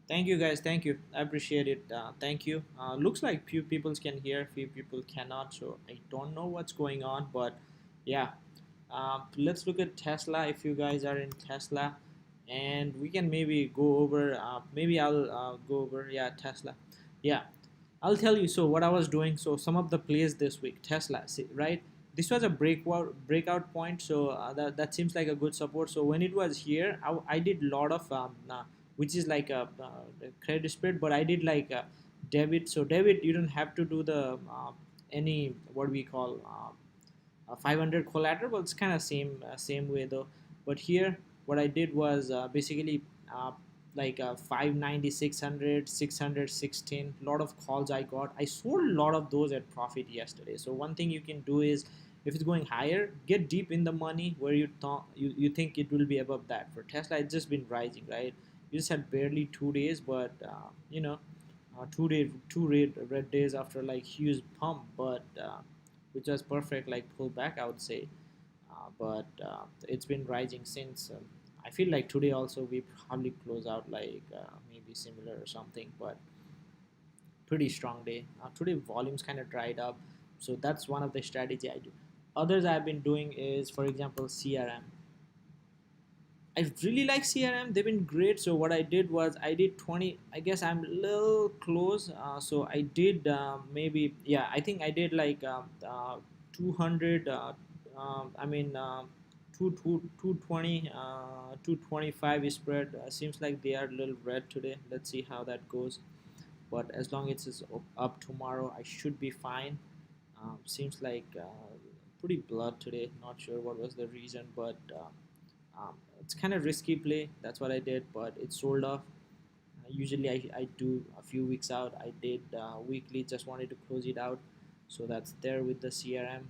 thank you guys. Thank you. I appreciate it. Thank you. Looks like few people can hear, few people cannot. So I don't know what's going on, but yeah. Let's look at Tesla. If you guys are in Tesla, and we can maybe go over. Maybe I'll go over. Yeah, Tesla. Yeah, I'll tell you. So what I was doing. So some of the plays this week, Tesla, see, right? This was a breakout point. So that seems like a good support. So when it was here, I did a lot of which is like a credit spread, but I did like debit. So debit, you don't have to do the any what we call 500 collateral, but it's kind of same way though. But here what I did was basically uh, like 590, 600, 616. Lot of calls I got. I sold a lot of those at profit yesterday. So one thing you can do is, if it's going higher, get deep in the money where you thought you think it will be above that. For Tesla, it's just been rising, right? You just had barely 2 days, but two red days after like huge pump, but which was perfect like pullback, I would say. But it's been rising since. I feel like today also we probably close out like maybe similar or something, but pretty strong day. Today volumes kind of dried up, so that's one of the strategy I do. Others I've been doing is, for example, CRM. I really like CRM. They've been great. So what I did was I did 20. I guess I'm a little close. So I did maybe, yeah. I think I did like 200. I mean 220 225 spread. Seems like they are a little red today. Let's see how that goes. But as long as it's up tomorrow, I should be fine. Seems like pretty blood today. Not sure what was the reason, but. It's kind of risky play. That's what I did, but it sold off. Usually I do a few weeks out. I did weekly. Just wanted to close it out, so that's there with the CRM.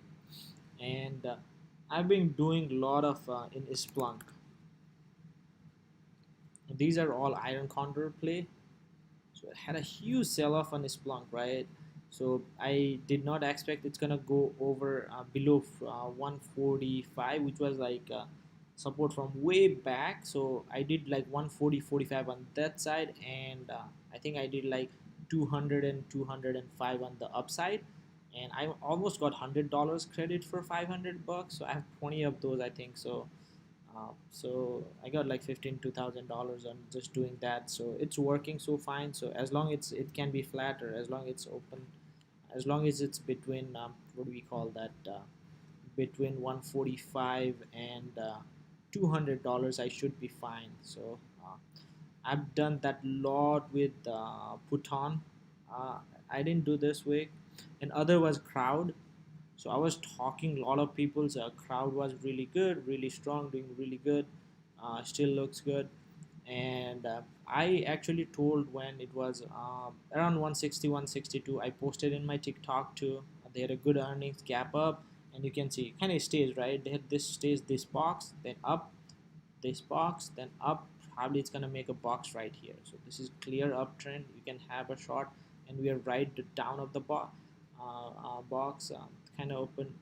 And I've been doing a lot of in Splunk. These are all iron condor play. So it had a huge sell off on Splunk, right? So I did not expect it's gonna go over below 145, which was like support from way back. So I did like 140 45 on that side, and I think I did like 200 and 205 on the upside, and I almost got $100 credit for $500. So I have 20 of those, I think. So I got like 15 $2,000 on just doing that. So it's working so fine. So as long as it can be flat, or as long it's open, as long as it's between what do we call that, between 145 and $200, I should be fine. So I've done that lot with Puton. uh, I didn't do this week. And other was crowd. So I was talking a lot of people's crowd was really good, really strong, doing really good, still looks good. And I actually told when it was around 160 162, I posted in my TikTok too. They had a good earnings gap up, and you can see kind of stays right. They had this stays this box, then up, this box, then up. Probably it's gonna make a box right here. So this is clear uptrend. You can have a short, and we are right down of the box. Kind of open.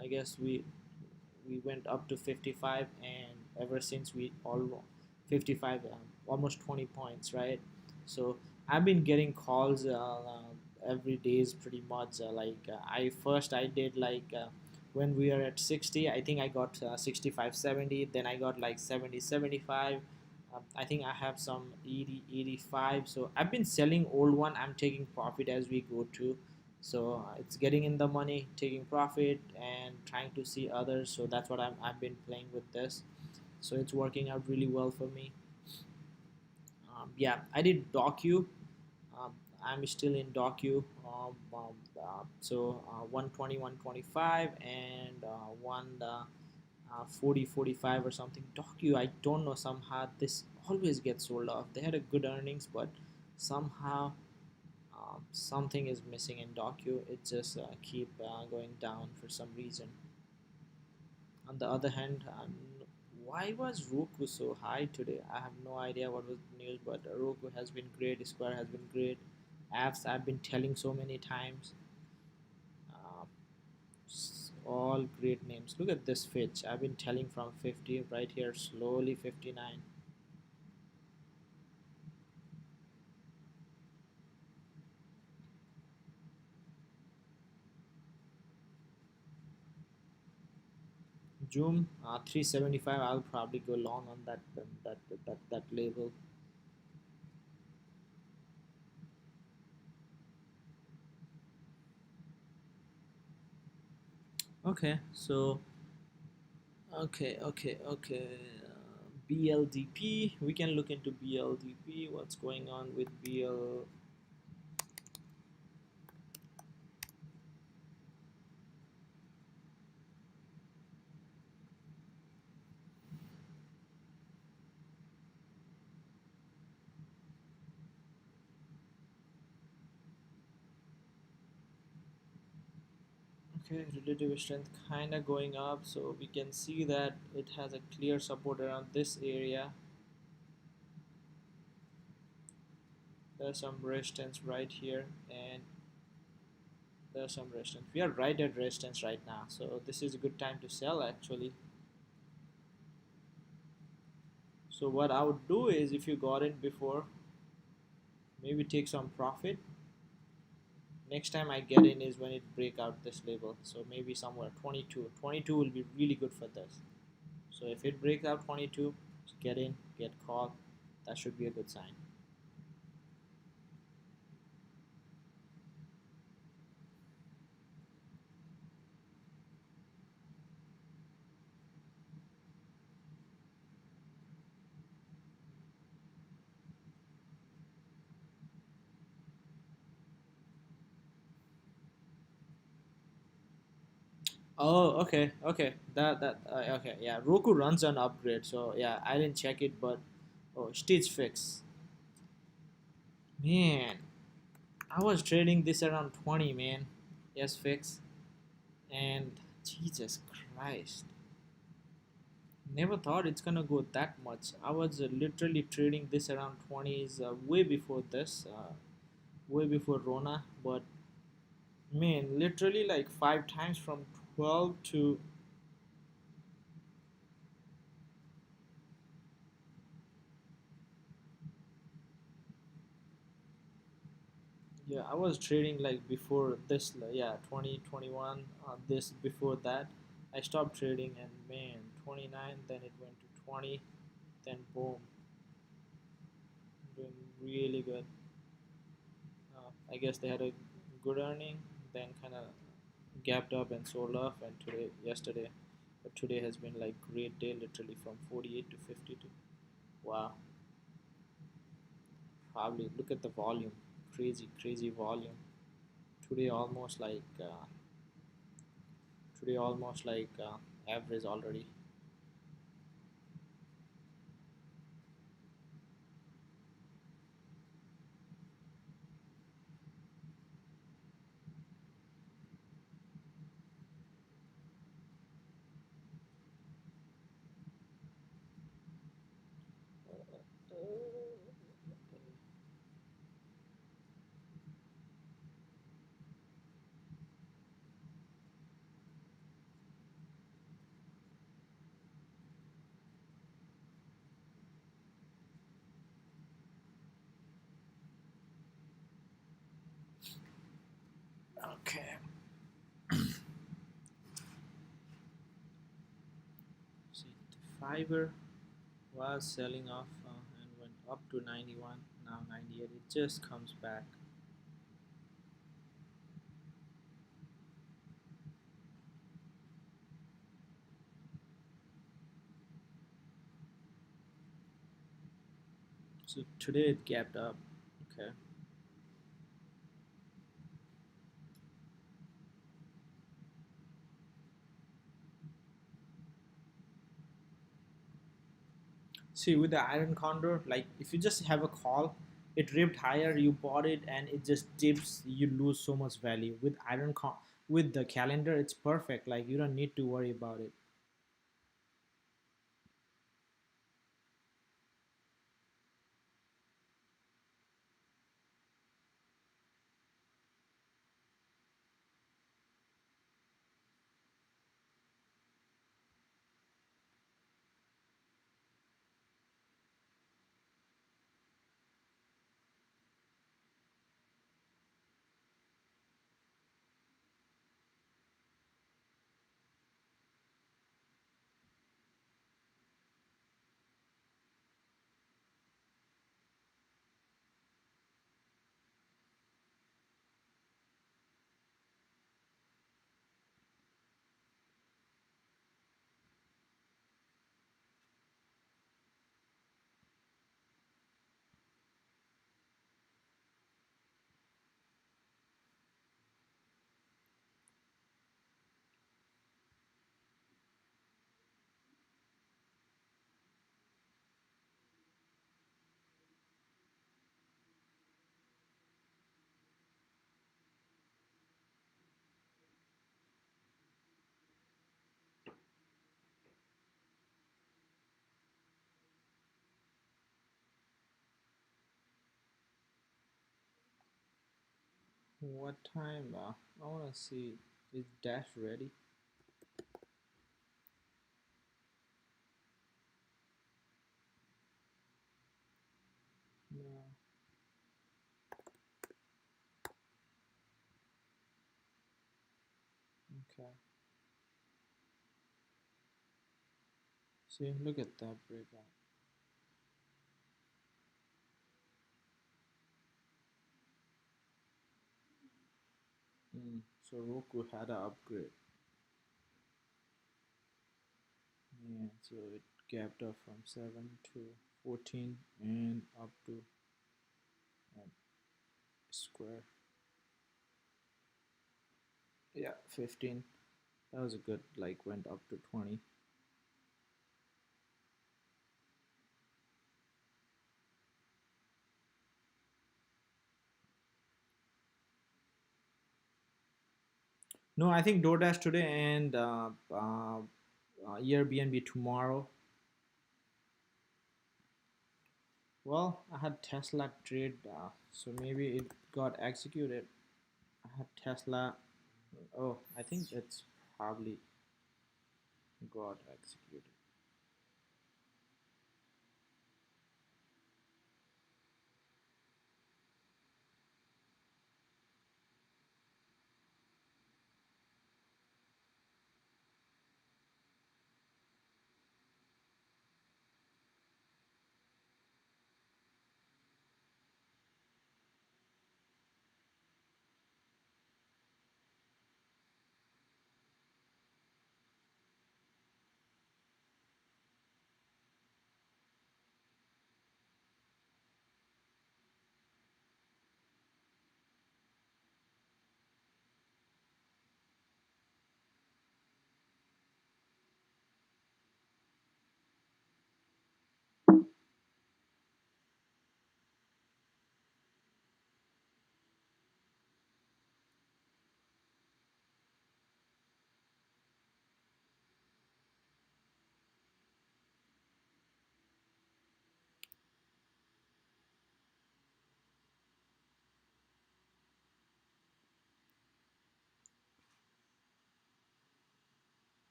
I guess we went up to 55, and ever since we all 55, almost 20 points, right? So I've been getting calls every day is pretty much I did like when we are at 60, I think I got 65 70, then I got like 70 75. I think I have some 80 85. So I've been selling old one, I'm taking profit as we go to. So it's getting in the money, taking profit, and trying to see others. So that's what I've been playing with this. So it's working out really well for me. Yeah, I did docu. um, I'm still in docu. 120 125 and 40 45 or something. Docu, I don't know, somehow this always gets sold off. They had a good earnings, but somehow something is missing in docu. It just keep going down for some reason. On the other hand, why was Roku so high today? I have no idea what was the news, but Roku has been great. Square has been great. Apps I've been telling so many times. Uh, all great names. Look at this Fitch. I've been telling from 50 right here, slowly 59. Zoom 375. I'll probably go long on that label. Okay, so okay. BLDP. We can look into BLDP. What's going on with BL? Okay, relative strength kind of going up, so we can see that it has a clear support around this area. There's some resistance right here, and there's some resistance. We are right at resistance right now, so this is a good time to sell actually. So what I would do is, if you got in before, maybe take some profit. Next time I get in is when it break out this level. So maybe somewhere 22. 22 will be really good for this. So if it breaks out 22, get in, get caught. That should be a good sign. Oh, okay. Okay. Yeah, Roku runs on upgrade. So yeah, I didn't check it, but oh, Stitch Fix. Man, I was trading this around 20, man. Yes, fix. And Jesus Christ, never thought it's gonna go that much. I was literally trading this around 20s way before this, way before Rona. But Man, literally like 5 times from 12 to. Yeah, I was trading like before this, yeah, 2021. This before that, I stopped trading, and man, 29. Then it went to 20. Then boom, doing really good. I guess they had a good earning, then kind of gapped up and sold off, and yesterday, but today has been like great day, literally from 48 to 52. Wow, probably look at the volume, crazy, crazy volume. Today almost like average already. Okay. See, the fiber was selling off and went up to 91, now 98. It just comes back. So today it gapped up. Okay. See, with the iron condor, like if you just have a call, it ripped higher, you bought it, and it just dips, you lose so much value. With the calendar, it's perfect. Like you don't need to worry about it. What time? I want to see. Is Dash ready? No. Okay. See, look at that breakout. So Roku had an upgrade. Yeah, so it gapped up from 7 to 14 and up to uh, square. Yeah, 15. That was a good, like, went up to 20. No, I think DoorDash today and Airbnb tomorrow. Well, I had Tesla trade, so maybe it got executed. I Tesla. Oh, I think it's probably got executed.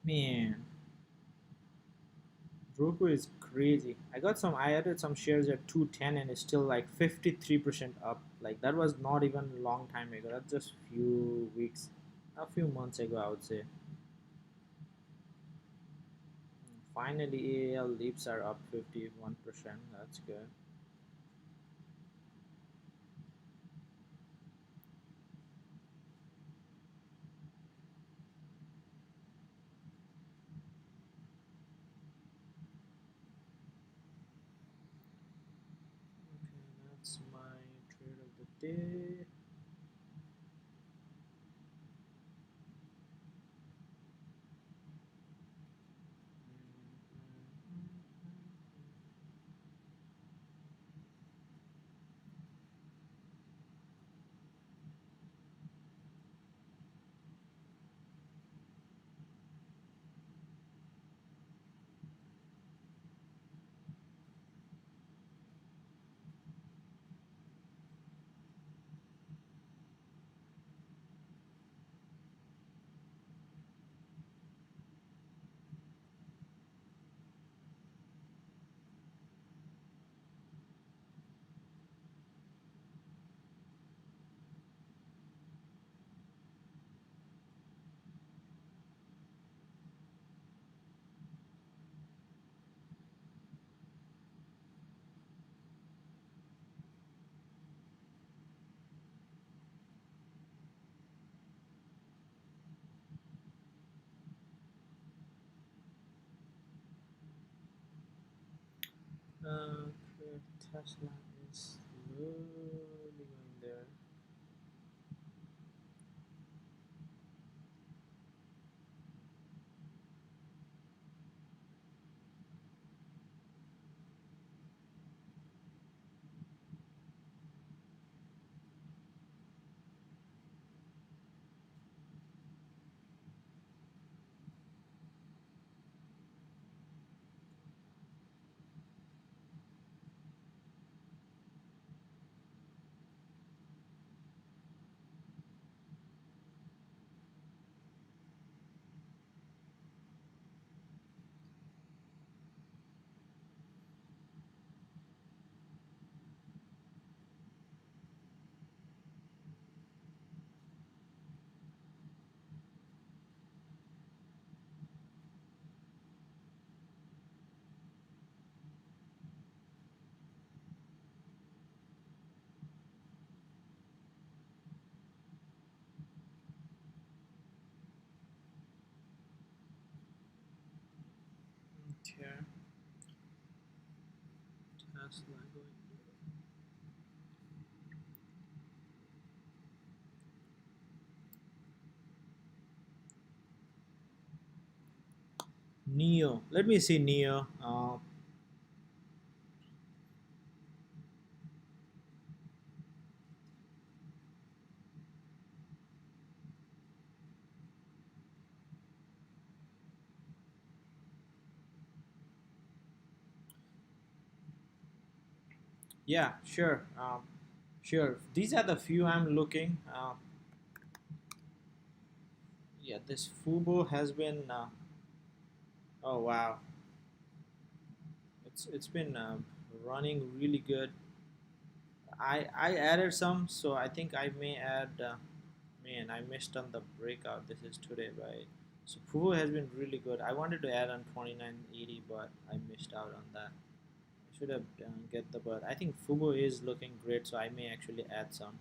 Man, Roku is crazy. I added some shares at 210 and it's still like 53% up. Like that was not even a long time ago. That's just few weeks, a few months ago, I would say. Finally, AAL leaps are up 51%. That's good. Okay, that's my trade of the day. Okay, Tesla is slowly going there. Here, Tesla going. Neo. Let me see Neo. Yeah, sure. Sure. These are the few I'm looking. Yeah, this Fubo has been. Oh wow, it's been running really good. I added some, so I think I may add. Man, I missed on the breakout. This is today, right? So Fubo has been really good. I wanted to add on 2980, but I missed out on that. I should have get the but. I think Fubo is looking great, so I may actually add some.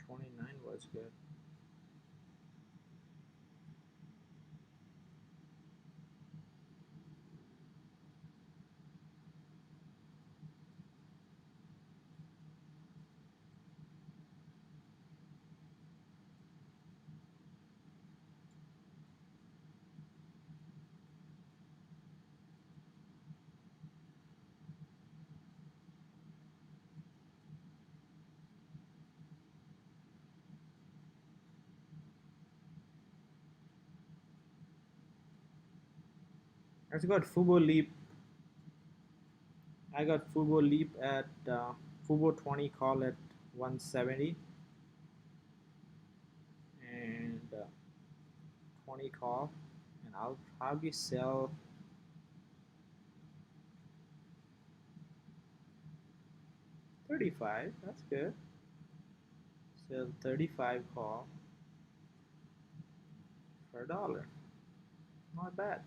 29 was good. I've got Fubo Leap. I got Fubo Leap at Fubo 20 call at 170 and 20 call, and I'll probably sell 35. That's good. Sell 35 call for $1. Not bad.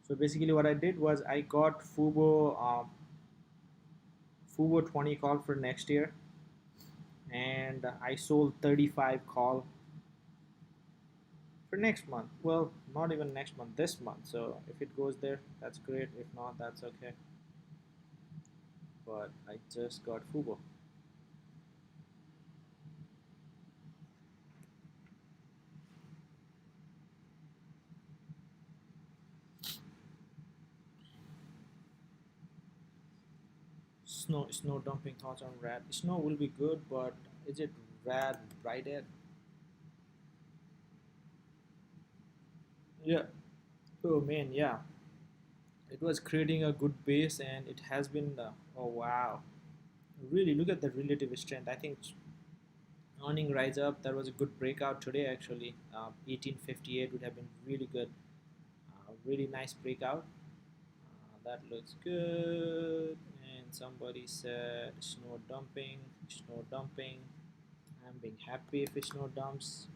So basically, what I did was I got Fubo 20 call for next year, and I sold 35 call for next month. Well, not even next month, this month. So if it goes there, that's great. If not, that's okay. But I just got Fubo. Snow dumping thoughts on rat. Snow will be good, but is it rat right at? Yeah. Oh man, yeah. It was creating a good base, and it has been. Oh wow. Really, look at the relative strength. I think earning rise up. That was a good breakout today. Actually, 1858 would have been really good. Really nice breakout. That looks good. And somebody said snow dumping. Snow dumping. I'm being happy if it snow dumps.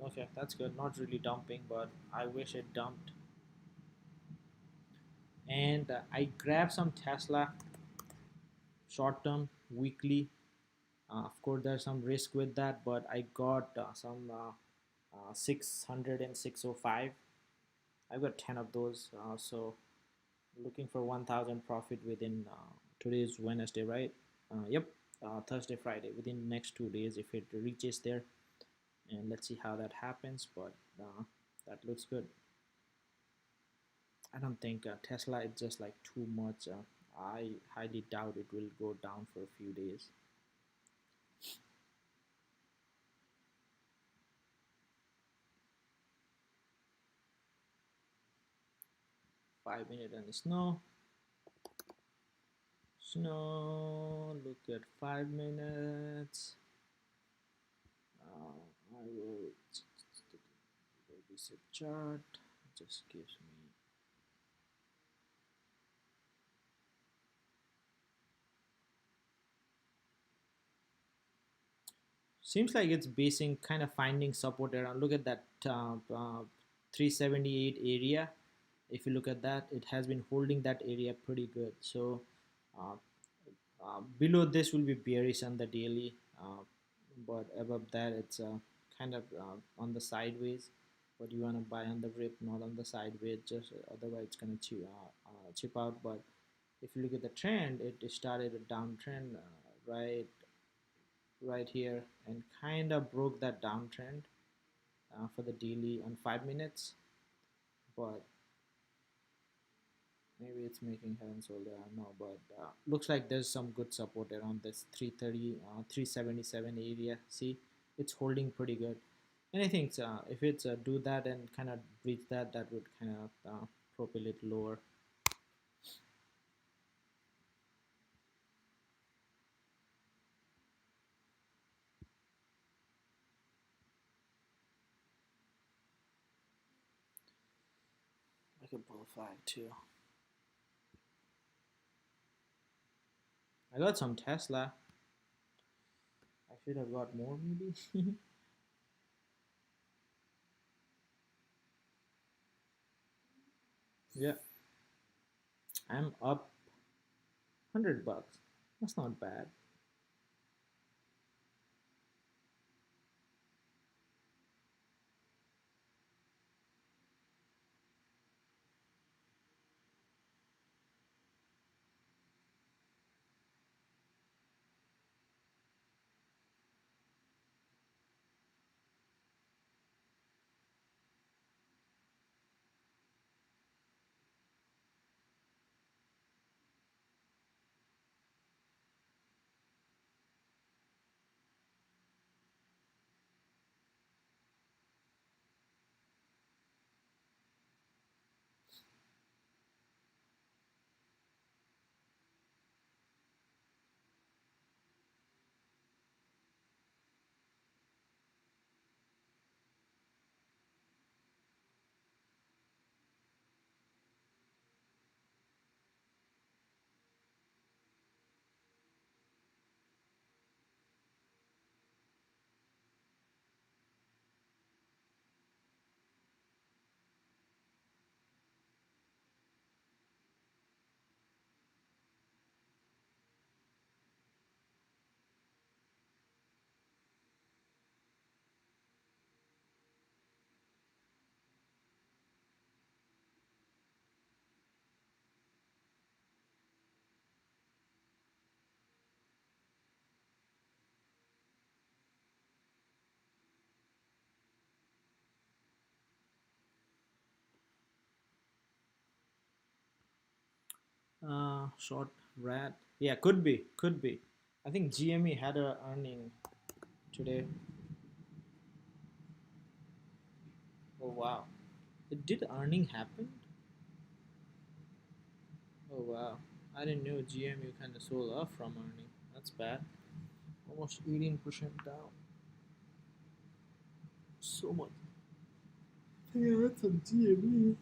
Okay, that's good. Not really dumping, but I wish it dumped. And I grabbed some Tesla short term, weekly. Of course, there's some risk with that, but I got some 600 and 605. I've got 10 of those. So looking for 1,000 profit within today's Wednesday, right? Yep. Thursday, Friday, within the next 2 days if it reaches there, and let's see how that happens. But that looks good. I don't think Tesla is just like too much. I highly doubt it will go down for a few days. 5 minute and snow. Look at 5 minutes. I will this chart. It just gives me. Seems like it's basing kind of finding support around. Look at that 378 area. If you look at that, it has been holding that area pretty good. So uh, below this will be bearish on the daily, but above that it's kind of on the sideways. But you want to buy on the rip, not on the sideways. Just otherwise it's gonna chip out. But if you look at the trend, it started a downtrend right here and kind of broke that downtrend for the daily on 5 minutes. But maybe it's making head and shoulder, I don't know, but looks like there's some good support around this 330 377 area. See, it's holding pretty good, and I think if it's do that and kind of breach that, that would kind of propel it lower. I could pull 5 too. I got some Tesla. I should have got more maybe. Yeah, I'm up $100. That's not bad. Short rat. Yeah, could be. I think GME had a earning today. Oh wow, it did earning happen? Oh wow, I didn't know GME kind of sold off from earning. That's bad. Almost 18% down. So much. Yeah, that's a GME.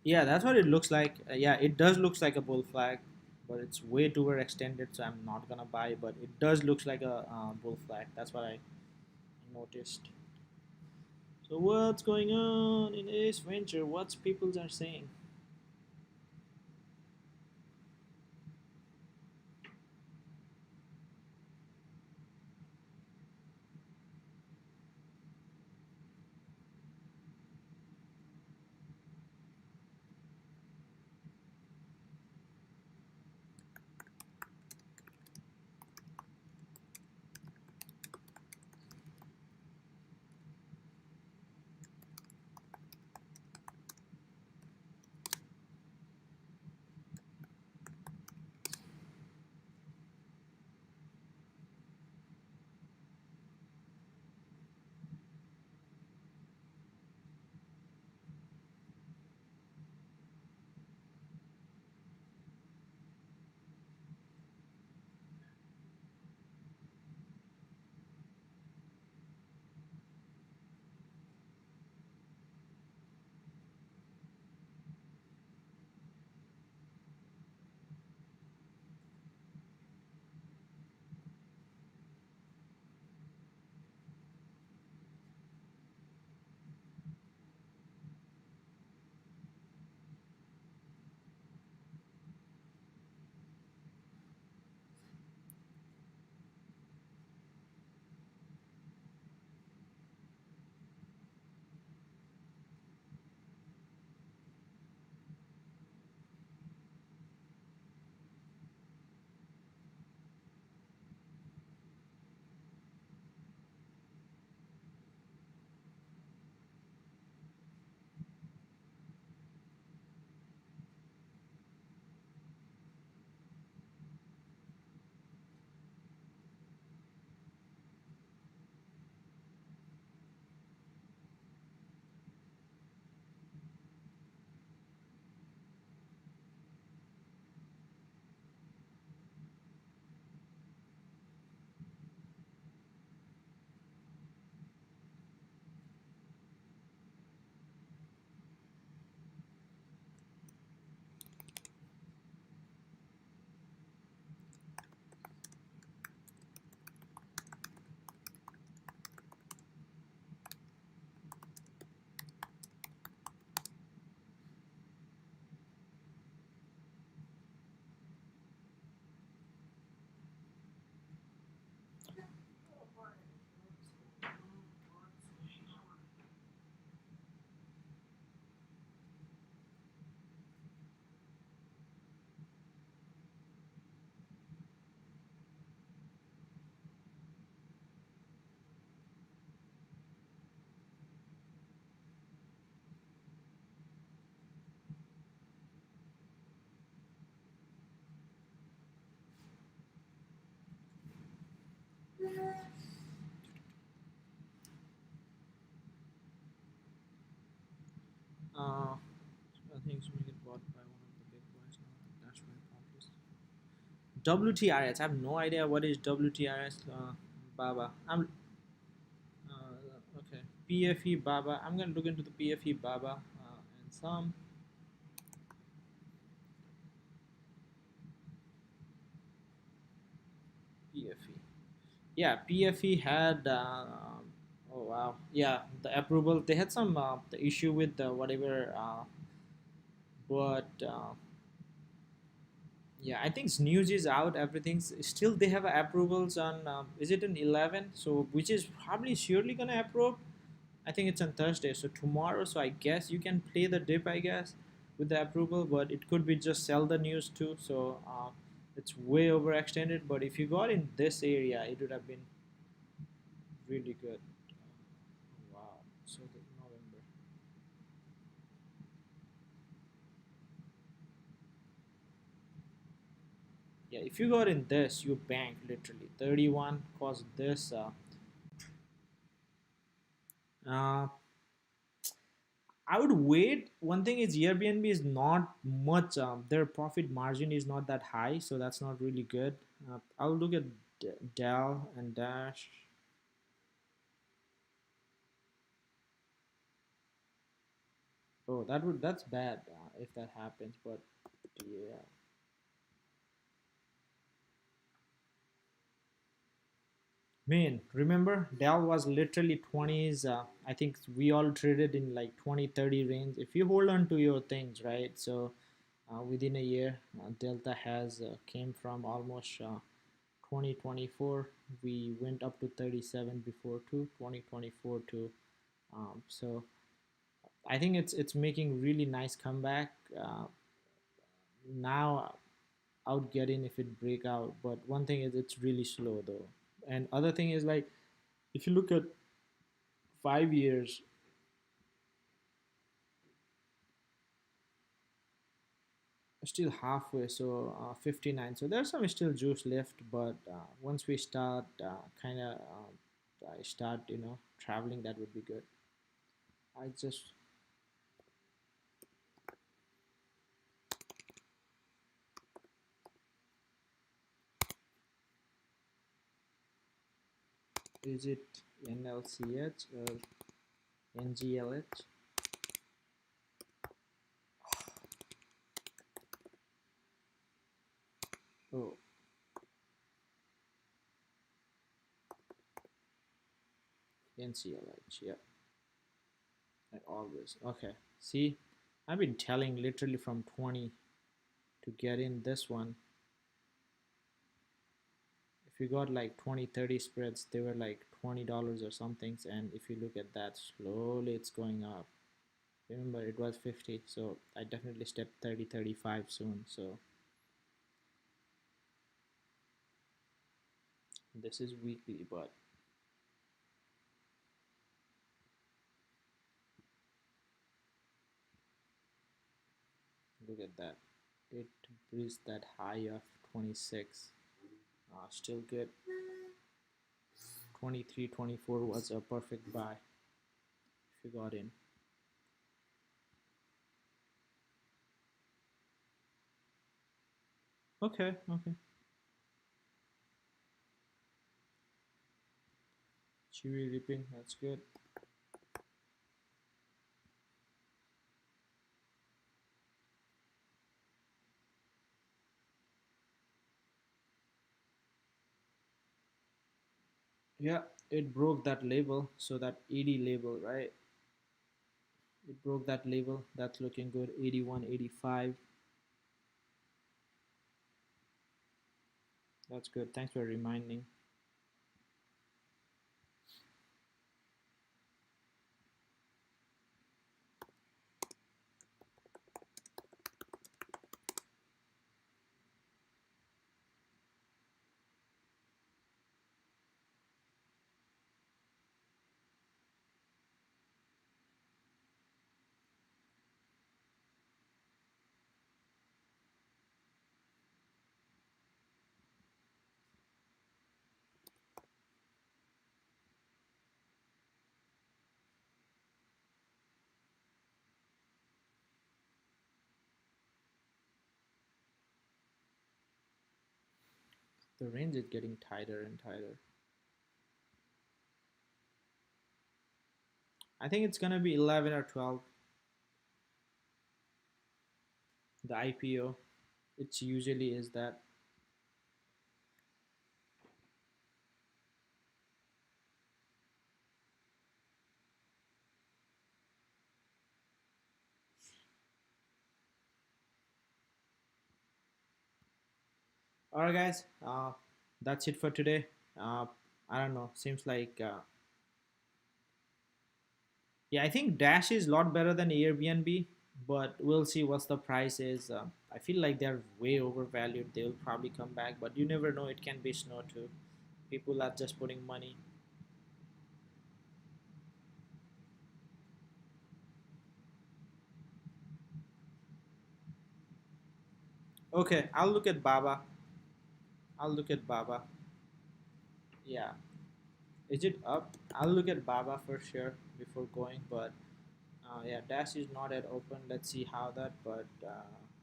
Yeah, that's what it looks like. Yeah, it does looks like a bull flag, but it's way too overextended, so I'm not gonna buy. But it does looks like a bull flag. That's what I noticed. So what's going on in this venture? What's people are saying? I think it's going to get bought by one of the big boys now. That's very complex. WTRS. I have no idea what is WTRS. Baba. I'm okay. PFE Baba. I'm gonna look into the PFE Baba and some PFE. Yeah, PFE had. Oh wow. Yeah, the approval. They had some the issue with the whatever. But yeah, I think news is out. Everything's still they have approvals on. Is it in 11? So which is probably surely gonna approve. I think it's on Thursday, so tomorrow. So I guess you can play the dip, I guess, with the approval, but it could be just sell the news too. So it's way overextended. But if you got in this area, it would have been really good. Wow. So the November. Yeah, if you got in this, you bank literally 31. Cause this. Uh, I would wait. One thing is Airbnb is not much. Their profit margin is not that high, so that's not really good. I'll look at Dell and Dash. Oh, that's bad. if that happens. But yeah, man, remember Dell was literally 20s. I think we all traded in like 20-30 range. If you hold on to your things, right? So within a year, Delta has came from almost 2024. We went up to 37 before to 2024 to so I think it's making really nice comeback now. Out getting if it break out, but one thing is it's really slow though, and other thing is like if you look at 5 years, still halfway, so 59, so there's some still juice left, but once we start kind of I start traveling, that would be good. I just is it NLCH or NGLH? Oh, NCLH, yeah. I always okay. See, I've been telling literally from 20 to get in this one. If you got like 20-30 spreads, they were like $20 or something, and if you look at that, slowly it's going up. Remember it was 50, so I definitely stepped 30-35 soon. So this is weekly, but look at that, it breached that high of 26. Still good. 23, 24 was a perfect buy if you got in. Okay, okay. Chewy ripping, that's good. Yeah, it broke that label, so that 80 label, right? It broke that label. That's looking good. 81, 85. That's good. Thanks for reminding. The range is getting tighter and tighter. I think it's gonna be 11 or 12. The IPO, it's usually is that. All right, guys. That's it for today. Uh, I don't know. Seems like yeah, I think Dash is a lot better than Airbnb, but we'll see what's the price is. I feel like they're way overvalued. They'll probably come back, but you never know. It can be Snow too. People are just putting money. Okay, I'll look at Baba. I'll look at Baba. Yeah, is it up? I'll look at Baba for sure before going, but yeah, Dash is not yet open. Let's see how that. But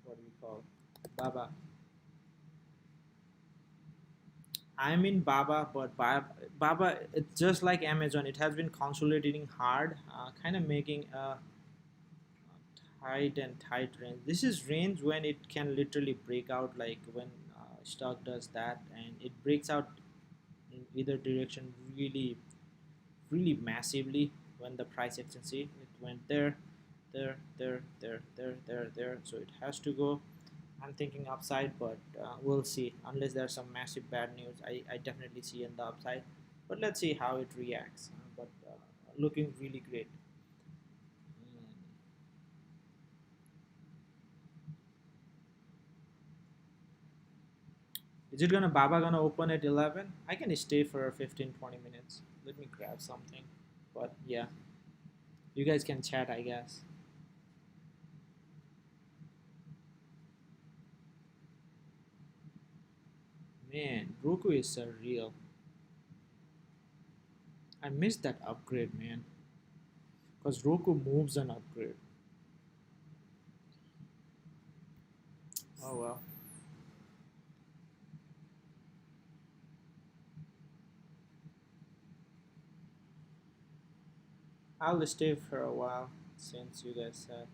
what do we call Baba? I'm in Baba, but Baba, it's just like Amazon. It has been consolidating hard, kind of making a Height and tight range. This is range when it can literally break out, like when stock does that and it breaks out in either direction really massively. When the price action, see it went there, so it has to go. I'm thinking upside, but we'll see. Unless there's some massive bad news, I definitely see in the upside, but let's see how it reacts. But looking really great. Mm. Is it gonna Baba gonna open at 11? I can stay for 15-20 minutes. Let me grab something. But yeah, you guys can chat, I guess. Man, Roku is surreal. I missed that upgrade, man. Cause Roku moves an upgrade. Oh well. I'll stay for a while since you guys said.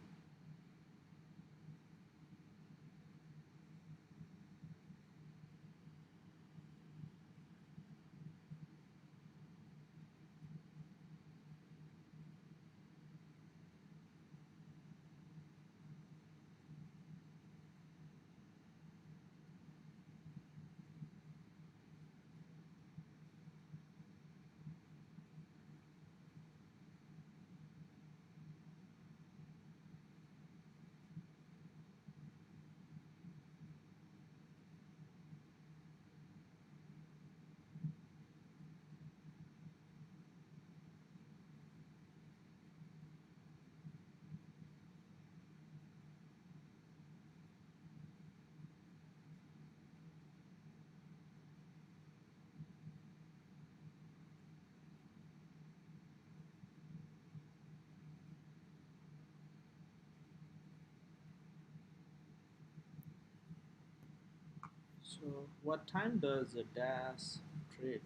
So what time does the DAS trade?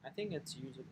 I think it's usually.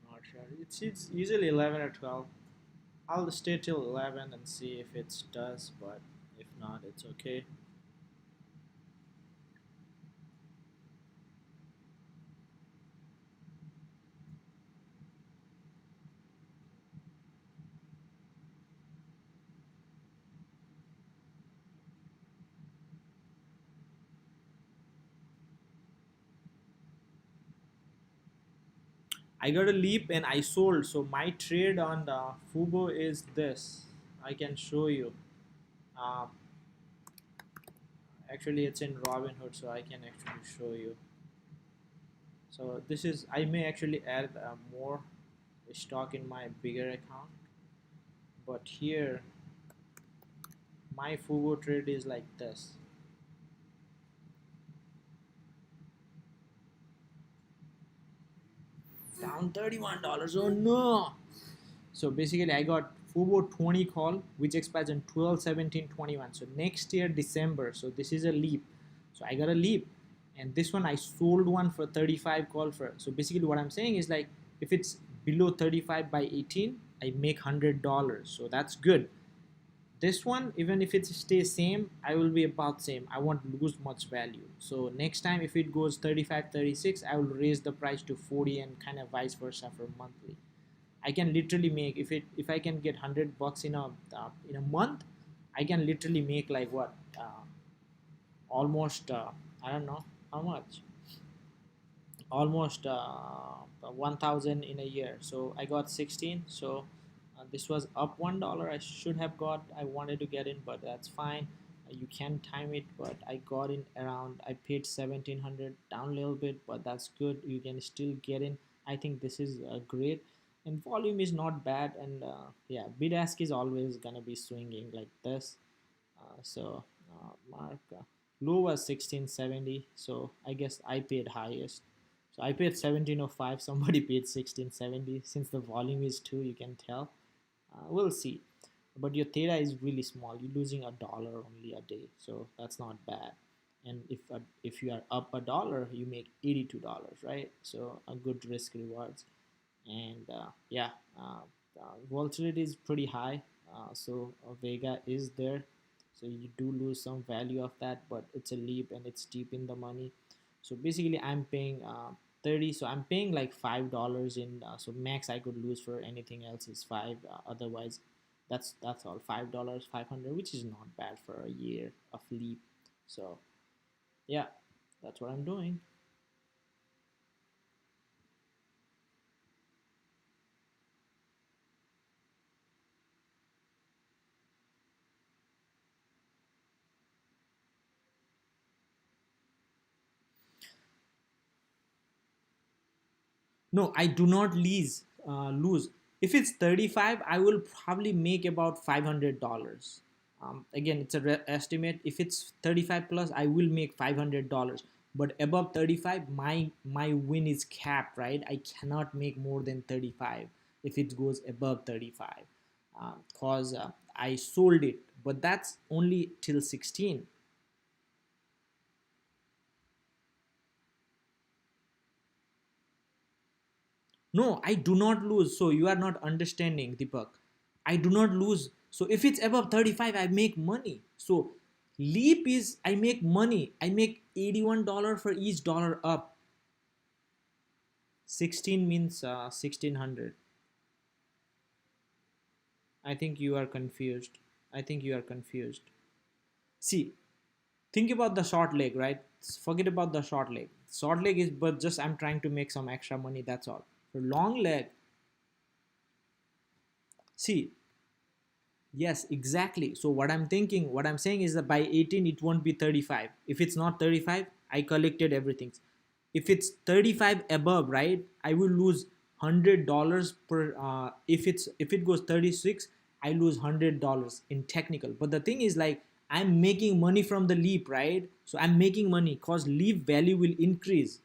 Not sure. It's usually 11 or 12. I'll stay till 11 and see if it does, but if not, it's okay. I got a leap and I sold. So my trade on the Fubo is this. I can show you. Uh, Actually, it's in Robinhood, so I can actually show you. So this is, I may actually add more stock in my bigger account, but here my Fubo trade is like this. Down $31. Oh no! So basically, I got Fubo 20 call, which expires on 12/17/21. So next year, December. So this is a leap. So I got a leap. And this one, I sold one for 35 call for. So basically, what I'm saying is like, if it's below 35 by 18, I make $100. So that's good. This one, even if it stays same, I will be about same. I won't lose much value. So next time if it goes 35, 36, I will raise the price to 40 and kind of vice versa for monthly. I can literally make, if I can get 100 bucks in a month, I can literally make like what, almost I don't know how much, almost 1000 in a year. So I got 16. So this was up $1. I should have got, I wanted to get in, but that's fine. You can time it, but I got in around, I paid 1700, down a little bit, but that's good. You can still get in. I think this is great, and volume is not bad. And yeah, bid ask is always gonna be swinging like this. Mark low was 1670, so I guess I paid highest. So I paid 1705. Somebody paid 1670. Since the volume is 2, you can tell. We'll see. But your theta is really small. You're losing $1 only a day, so that's not bad. And if you are up $1, you make $82, right? So a good risk rewards. And yeah, volatility is pretty high. So Vega is there, so you do lose some value of that, but it's a leap and it's deep in the money. So basically I'm paying 30, so I'm paying like $5 in, so max I could lose for anything else is 5, otherwise that's all. $5, 500, which is not bad for a year of leap. So yeah, that's what I'm doing. No, I do not lose. If it's 35, I will probably make about $500. Again, it's a estimate. If it's 35 plus, I will make $500. But above 35, my win is capped, right? I cannot make more than 35 if it goes above 35, because I sold it. But that's only till 16. No, I do not lose. So you are not understanding, Deepak. I do not lose. So if it's above 35, I make money. So leap is I make money. I make $81 for each dollar up. 16 means 1600. I think you are confused. I think you are confused. See, think about the short leg, right? Forget about the short leg. Short leg is but just I'm trying to make some extra money. That's all. For long leg, see, yes, exactly. So what I'm thinking, what I'm saying is that by 18 it won't be 35. If it's not 35, I collected everything. If it's 35 above, right, I will lose $100 per. If it goes 36, I lose $100 in technical. But the thing is like I'm making money from the leap, right? So I'm making money because leap value will increase.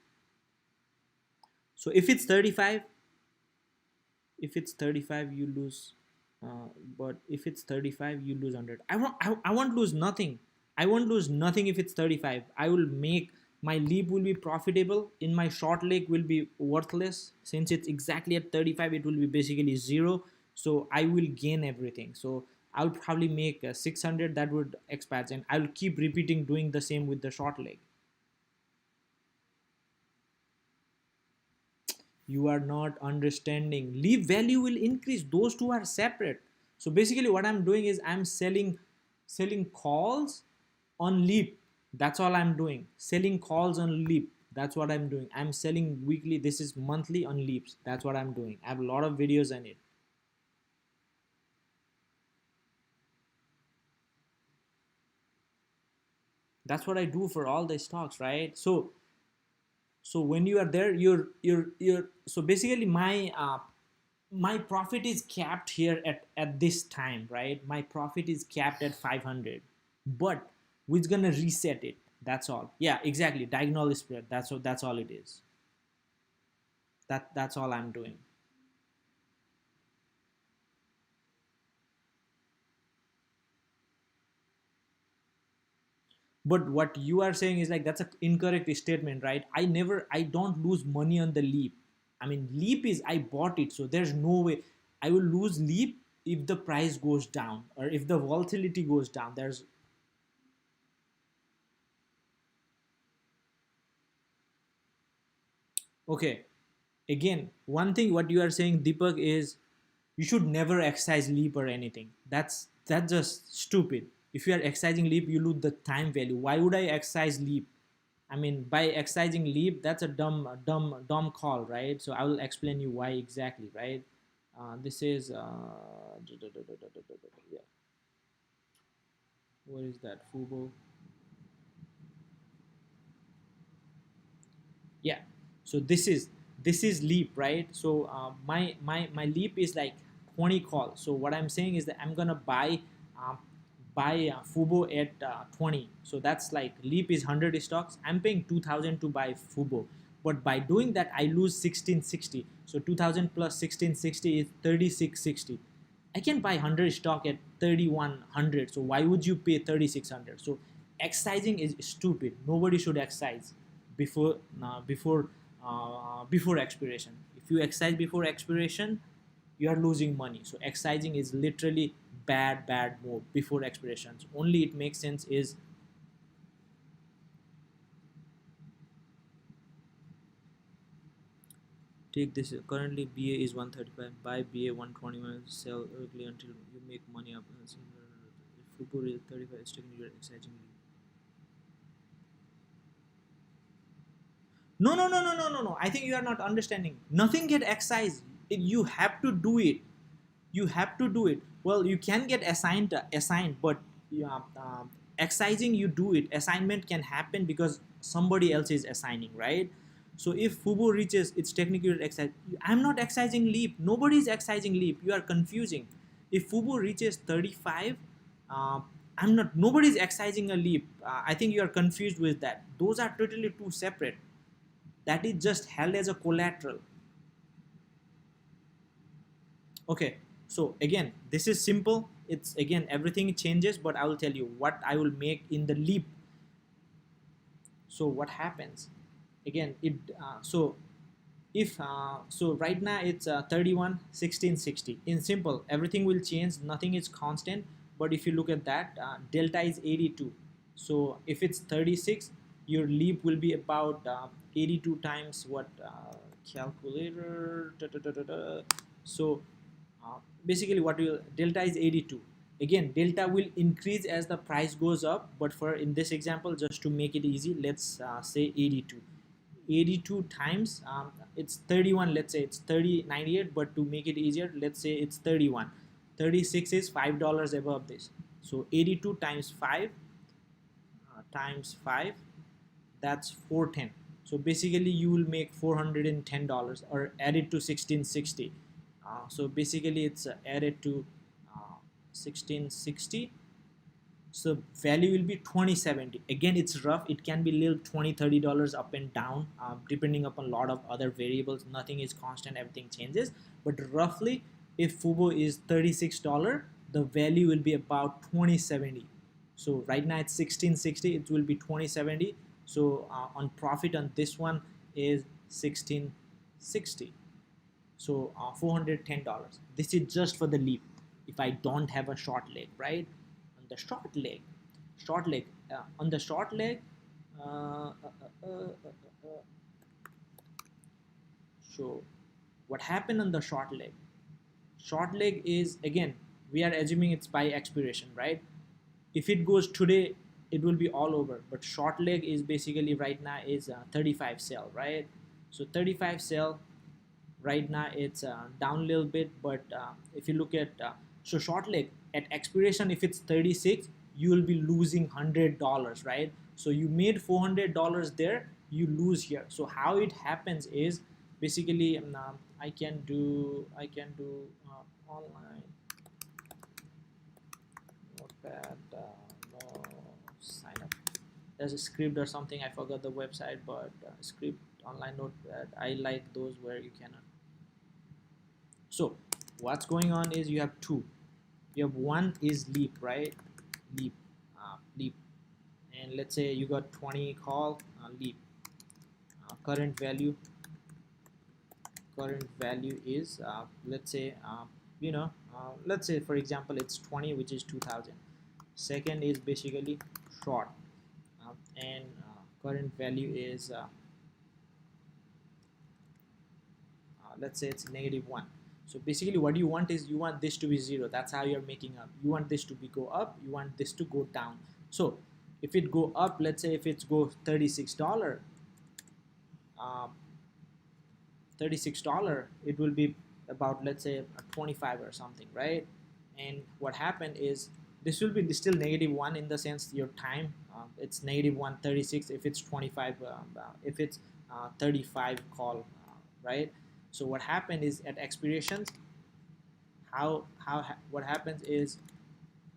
So if it's 35 you lose, but if it's 35 you lose 100. I won't lose nothing. I won't lose nothing. If it's 35, I will make, my leap will be profitable, in my short leg will be worthless. Since it's exactly at 35, it will be basically zero. So I will gain everything. So I'll probably make 600. That would expand, and I'll keep repeating doing the same with the short leg. You are not understanding. Leap value will increase. Those two are separate. So basically what I'm doing is I'm selling calls on leap. That's all I'm doing. Selling calls on leap. That's what I'm doing. I'm selling weekly. This is monthly on leaps. That's what I'm doing. I have a lot of videos on it. That's what I do for all the stocks, right? So when you are there, you're so basically my profit is capped here at this time, right? My profit is capped at 500, but we're gonna reset it. That's all. Yeah, exactly. Diagonal spread. That's all it is. That's all I'm doing. But what you are saying is like that's an incorrect statement, right? I don't lose money on the leap. I mean, leap is I bought it, so there's no way I will lose leap. if the price goes down or if the volatility goes down, there's okay. Again, one thing what you are saying, Deepak, is you should never exercise leap or anything. That's just stupid. If you are exercising leap, you lose the time value. Why would I exercise leap? I mean, by exercising leap, that's a dumb call, right? So I will explain you why exactly, right? This is yeah. What is that? Fubo. Yeah. So this is leap, right? So my leap is like 20 calls. So what I'm saying is that I'm gonna um, buy Fubo at 20. So that's like leap is 100 stocks. I'm paying 2,000 to buy Fubo, but by doing that I lose 1660. So 2,000 plus 1660 is 3660. I can buy 100 stock at 3,100. So why would you pay 3,600? So exercising is stupid. Nobody should exercise before before expiration. If you exercise before expiration, you are losing money. So exercising is literally bad move before expirations. Only it makes sense is take this. Currently BA is 135. Buy BA 121. Sell early until you make money up. If Fubo is 35, it's taking your exercising. No. I think you are not understanding. Nothing get excised. You have to do it. You have to do it. Well, you can get assigned, but yeah, excising you do it. Assignment can happen because somebody else is assigning, right? So if Fubo reaches its technical excise, I'm not excising leap. Nobody is excising leap. You are confusing. If Fubo reaches 35, uh, I'm not. Nobody is excising a leap. I think you are confused with that. Those are totally two separate. That is just held as a collateral. Okay, so again, this is simple. It's again everything changes, but I will tell you what I will make in the leap. So what happens again, it so if so right now it's 31 16 60. In simple, everything will change, nothing is constant. But if you look at that, delta is 82. So if it's 36, your leap will be about 82 times what, calculator so basically what will delta is 82. Again, delta will increase as the price goes up, but for in this example, just to make it easy, let's say 82. 82 times it's 31. Let's say it's 30.98, but to make it easier, let's say it's 31. 36 is $5 above this. So 82 times 5 times 5, that's 410. So basically you will make $410 or add it to 1660. So basically it's added to 1660. So value will be 2070. Again, it's rough. It can be little $20-30 up and down, depending upon a lot of other variables. Nothing is constant, everything changes. But roughly, if Fubo is $36, the value will be about 2070. So right now it's 1660, it will be 2070. So on profit on this one is 1660. So $410. This is just for the leap. If I don't have a short leg, right? On the short leg, on the short leg, uh, uh, uh, uh, uh, so what happened on the short leg? Short leg is, again, we are assuming it's by expiration, right? If it goes today, it will be all over. But short leg is basically right now is 35 sell, right? So 35 sell right now it's down a little bit, but if you look at so short leg at expiration, if it's 36, you will be losing $100, right? So you made $400 there, you lose here. So how it happens is basically I can do online notepad, no sign up. There's a script or something, I forgot the website, but script online notepad, I like those where you can. So what's going on is you have two. You have one is leap, right? Leap, leap, and let's say you got 20 call leap. Current value is let's say let's say for example it's 20, which is 2000. Second is basically short, and current value is let's say it's -1. So basically what you want is you want this to be 0. That's how you're making up. You want this to be go up, you want this to go down. So if it go up, let's say if it's go $36, um, $36, it will be about, let's say, a 25 or something, right? And what happened is this will be still -1 in the sense your time, it's -136 if it's 25, if it's 35 call, right? So what happened is at expirations, what happens is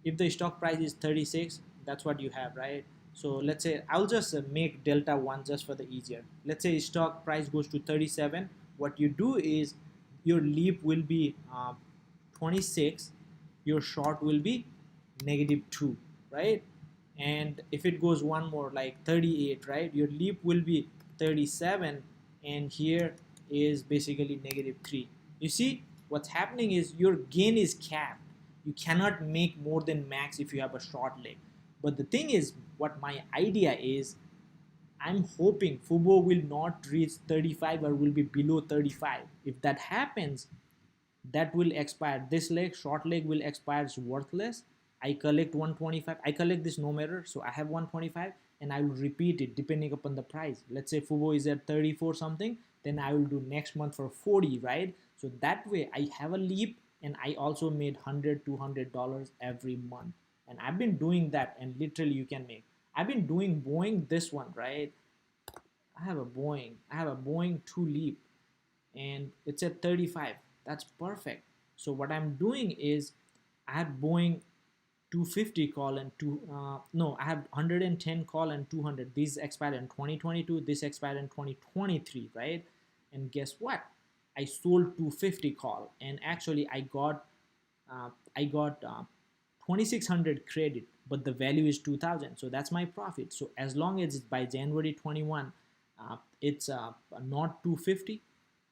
if the stock price is 36, that's what you have, right? So let's say I'll just make delta 1 just for the easier. Let's say stock price goes to 37. What you do is your leap will be 26, your short will be -2, right? And if it goes one more, like 38, right, your leap will be 37, and here is basically -3. You see what's happening is your gain is capped. You cannot make more than max if you have a short leg. But the thing is, what my idea is, I'm hoping Fubo will not reach 35 or will be below 35. If that happens, that will expire. This leg, short leg, will expire. It's worthless. I collect 125. I collect this no matter. So I have 125 and I will repeat it depending upon the price. Let's say Fubo is at 34 something, then I will do next month for 40, right? So that way I have a leap, and I also made $100-$200 every month. And I've been doing that, and literally you can make. I've been doing Boeing, this one, right? I have a Boeing 2 leap, and it's at 35. That's perfect. So what I'm doing is I have Boeing 250 call and no, I have 110 call and 200. These expired in 2022, this expired in 2023, right? And guess what? I sold 250 call, and actually I got 2600 credit, but the value is 2000, so that's my profit. So as long as it's by January 21, it's not 250,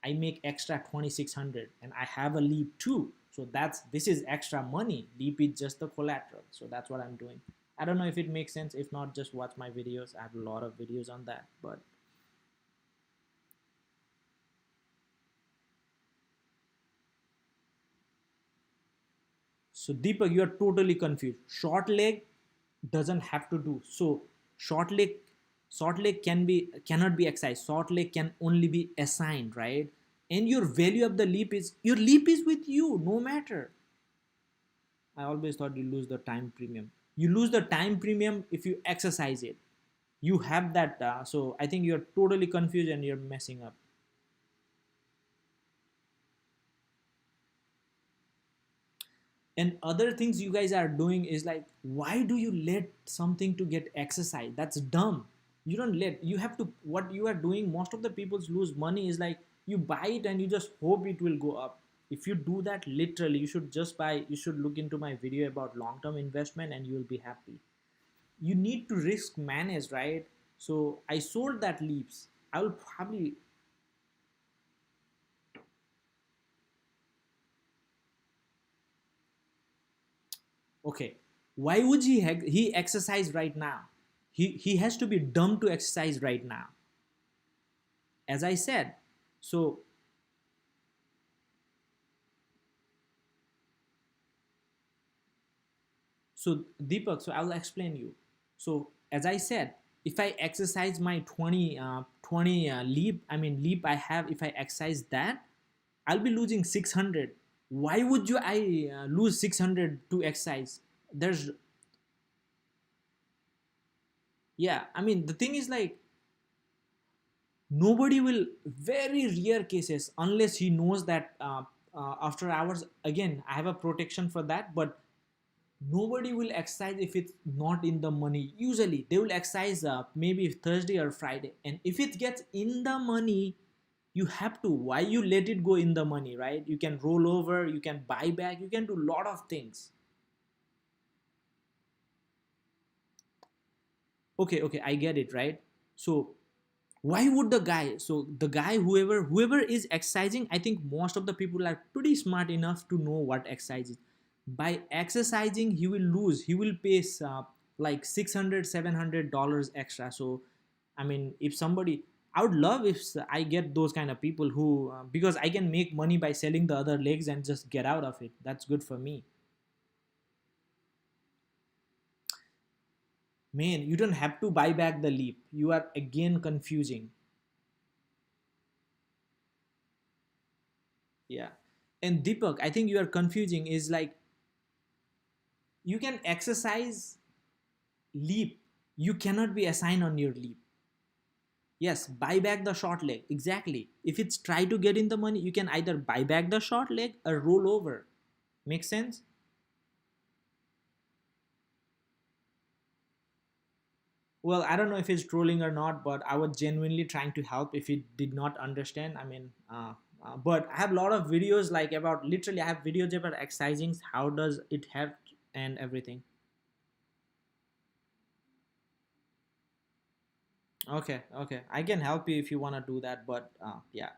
I make extra 2600, and I have a leap too. So this is extra money. Leap is just the collateral. So that's what I'm doing. I don't know if it makes sense. If not, just watch my videos. I have a lot of videos on that. But so Deepak, you are totally confused. Short leg doesn't have to do. So short leg cannot be excised. Short leg can only be assigned, right? And your value of the leap is with you, no matter. I always thought you lose the time premium. You lose the time premium if you exercise it. You have that. So I think you're totally confused and you're messing up. And other things you guys are doing is like, why do you let something to get exercised? That's dumb. You don't let, you have to, what you are doing, most of the people lose money is like, you buy it and you just hope it will go up. If you do that, literally, you should just buy, you should look into my video about long-term investment and you will be happy. You need to risk manage, right? So I sold that leaps. I will probably, okay, why would he exercise right now? He has to be dumb to exercise right now, as I said. So Deepak, so I'll explain you. So as I said, if I exercise my 20 leap I have, if I exercise that, I'll be losing 600. Why would I lose 600 to exercise? There's, yeah, I mean, the thing is like, nobody will, very rare cases, unless he knows that after hours, again, I have a protection for that, but nobody will exercise if it's not in the money. Usually they will exercise maybe Thursday or Friday, and if it gets in the money, you have to. Why you let it go in the money, right? You can roll over, you can buy back, you can do a lot of things. Okay, I get it, right? So Why would the guy, so the guy, whoever is exercising, I think most of the people are pretty smart enough to know what exercise is. By exercising he will lose, he will pay like 600 $700 extra. So I mean, if somebody, I would love if I get those kind of people who because I can make money by selling the other legs and just get out of it. That's good for me. Man, you don't have to buy back the leap, you are again confusing. Yeah. And Deepak, I think you are confusing is like you can exercise leap, you cannot be assigned on your leap. Yes, buy back the short leg, exactly. If it's try to get in the money, you can either buy back the short leg or roll over. Make sense? Well, I don't know if it's trolling or not, but I was genuinely trying to help if it did not understand. I mean, but I have a lot of videos like about, literally I have videos about exercising, how does it help and everything. Okay, okay, I can help you if you want to do that, but yeah.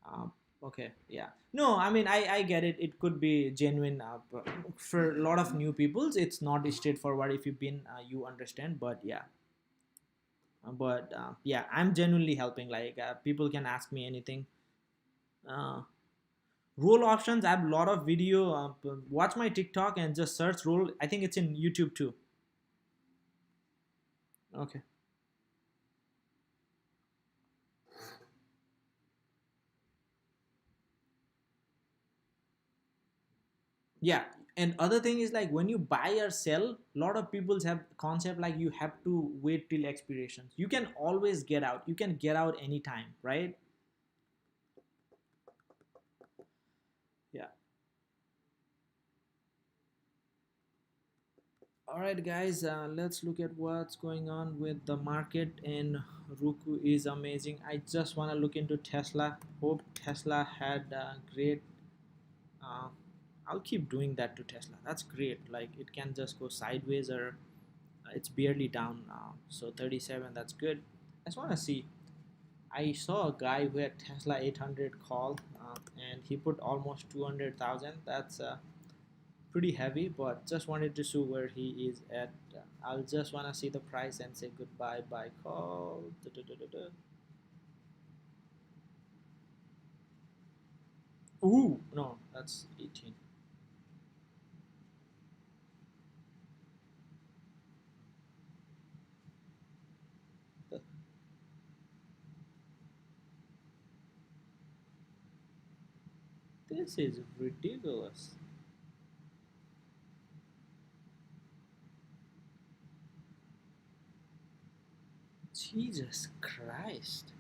um, okay, yeah, no, I mean, I get it, it could be genuine, but for a lot of new peoples it's not straightforward. If you've been you understand, but yeah. But yeah, I'm genuinely helping, like people can ask me anything. uh, Role options, I have a lot of video, watch my TikTok and just search role, I think it's in YouTube too. Okay. Yeah, and other thing is like when you buy or sell, a lot of people have concept like you have to wait till expirations. You can always get out, you can get out anytime, right? Yeah. All right, guys, let's look at what's going on with the market. And Roku is amazing. I just want to look into Tesla. Hope Tesla had great. Uh, I'll keep doing that to Tesla. That's great. Like it can just go sideways or it's barely down now. So 37, that's good. I just want to see. I saw a guy who had Tesla 800 call and he put almost 200,000. That's pretty heavy, but just wanted to see where he is at. I'll just want to see the price and say goodbye. Buy call. Da, da, da, da, da. Ooh, no, that's 18. This is ridiculous. Jesus Christ.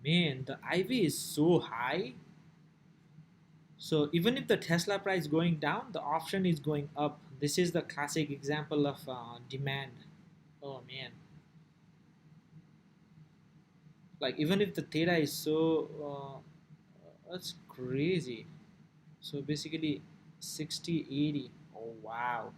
Man, the IV is so high. So even if the Tesla price going down, the option is going up. This is the classic example of demand. Oh man, like even if the theta is so, that's crazy. So basically 60, 80. Oh wow.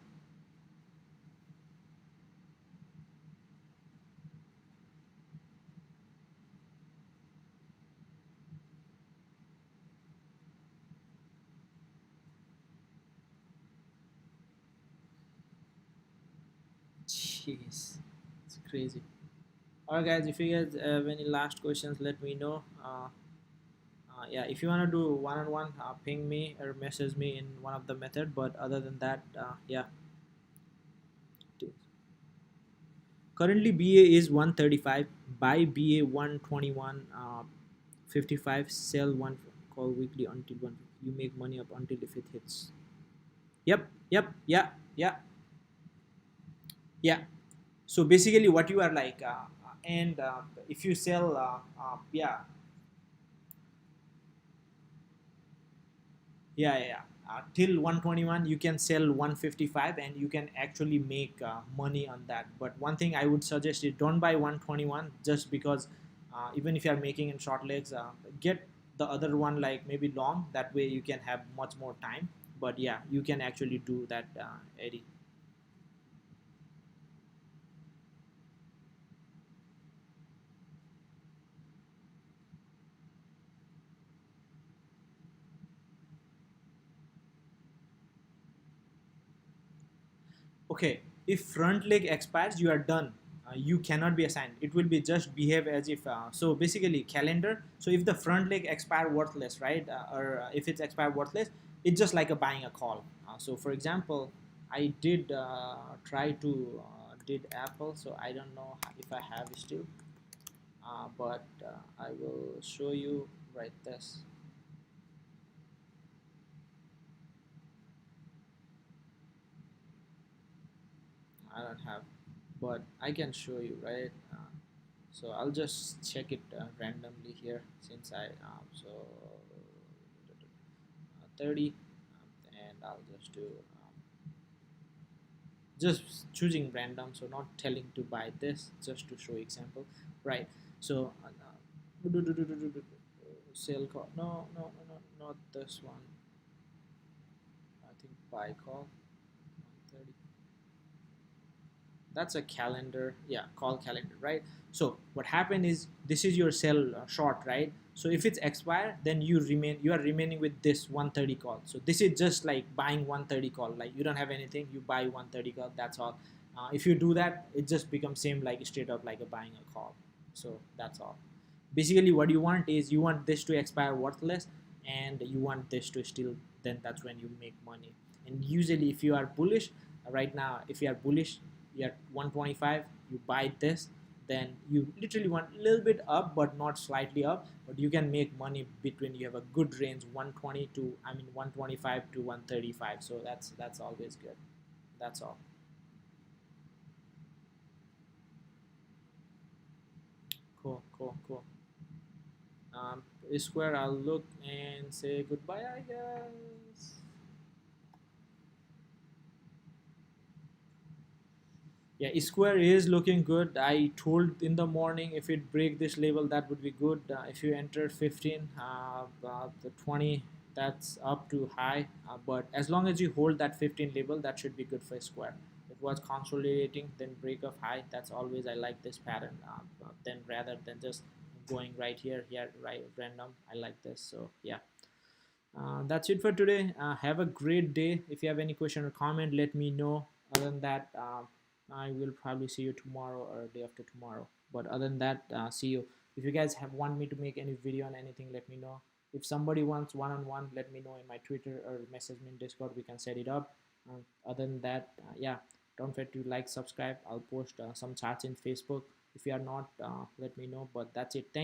Jeez, it's crazy. Alright guys, if you guys have any last questions, let me know. Yeah, if you want to do one-on-one, ping me or message me in one of the method. But other than that, yeah. Currently BA is 135. Buy BA 121, 55. Sell one call weekly until one. You make money up until if it hits. Yep, yep, yeah, yeah, yeah. So basically, what you are like, and if you sell, yeah, yeah, yeah, yeah. Till 121 you can sell 155 and you can actually make money on that. But one thing I would suggest is don't buy 121 just because even if you are making in short legs, get the other one like maybe long, that way you can have much more time. But yeah, you can actually do that, Eddie. Okay, if front leg expires, you are done. You cannot be assigned. It will be just behave as if so basically calendar. So if the front leg expire worthless, right, or if it's expired worthless, it's just like a buying a call. So for example, I did try to did Apple, so I don't know if I have still, but I will show you right this. I don't have, but I can show you, right. So I'll just check it randomly here since I 30, and I'll just do just choosing random, so not telling to buy this, just to show example, right. So sell call, not this one. I think buy call 130. That's a calendar, yeah, call calendar, right. So what happened is this is your sell short, right. So if it's expired, then you are remaining with this 130 call. So this is just like buying 130 call, like you don't have anything, you buy 130 call, that's all. If you do that, it just becomes same like straight up like a buying a call. So that's all. Basically what you want is you want this to expire worthless, and you want this to still, then that's when you make money. And usually if you are bullish, right now if you are bullish, you're at 125, you buy this, then you literally want a little bit up but not slightly up, but you can make money between, you have a good range 120 to, I mean 125 to 135. So that's always good. That's all. Cool, cool, cool. um, Square, I'll look and say goodbye, I guess. Yeah, Square is looking good. I told in the morning if it break this level, that would be good. If you enter 15, the 20, that's up to high. But as long as you hold that 15 level, that should be good for Square. It was consolidating, then break of high. That's always I like this pattern. Then rather than just going right here, right random. I like this. So yeah. That's it for today. Have a great day. If you have any question or comment, let me know. Other than that, I will probably see you tomorrow or day after tomorrow. But other than that, see you. If you guys have want me to make any video on anything, let me know. If somebody wants one-on-one, let me know in my Twitter or message me in Discord. We can set it up. Other than that, yeah, don't forget to like, subscribe. I'll post some charts in Facebook. If you are not, let me know. But that's it. Thank you.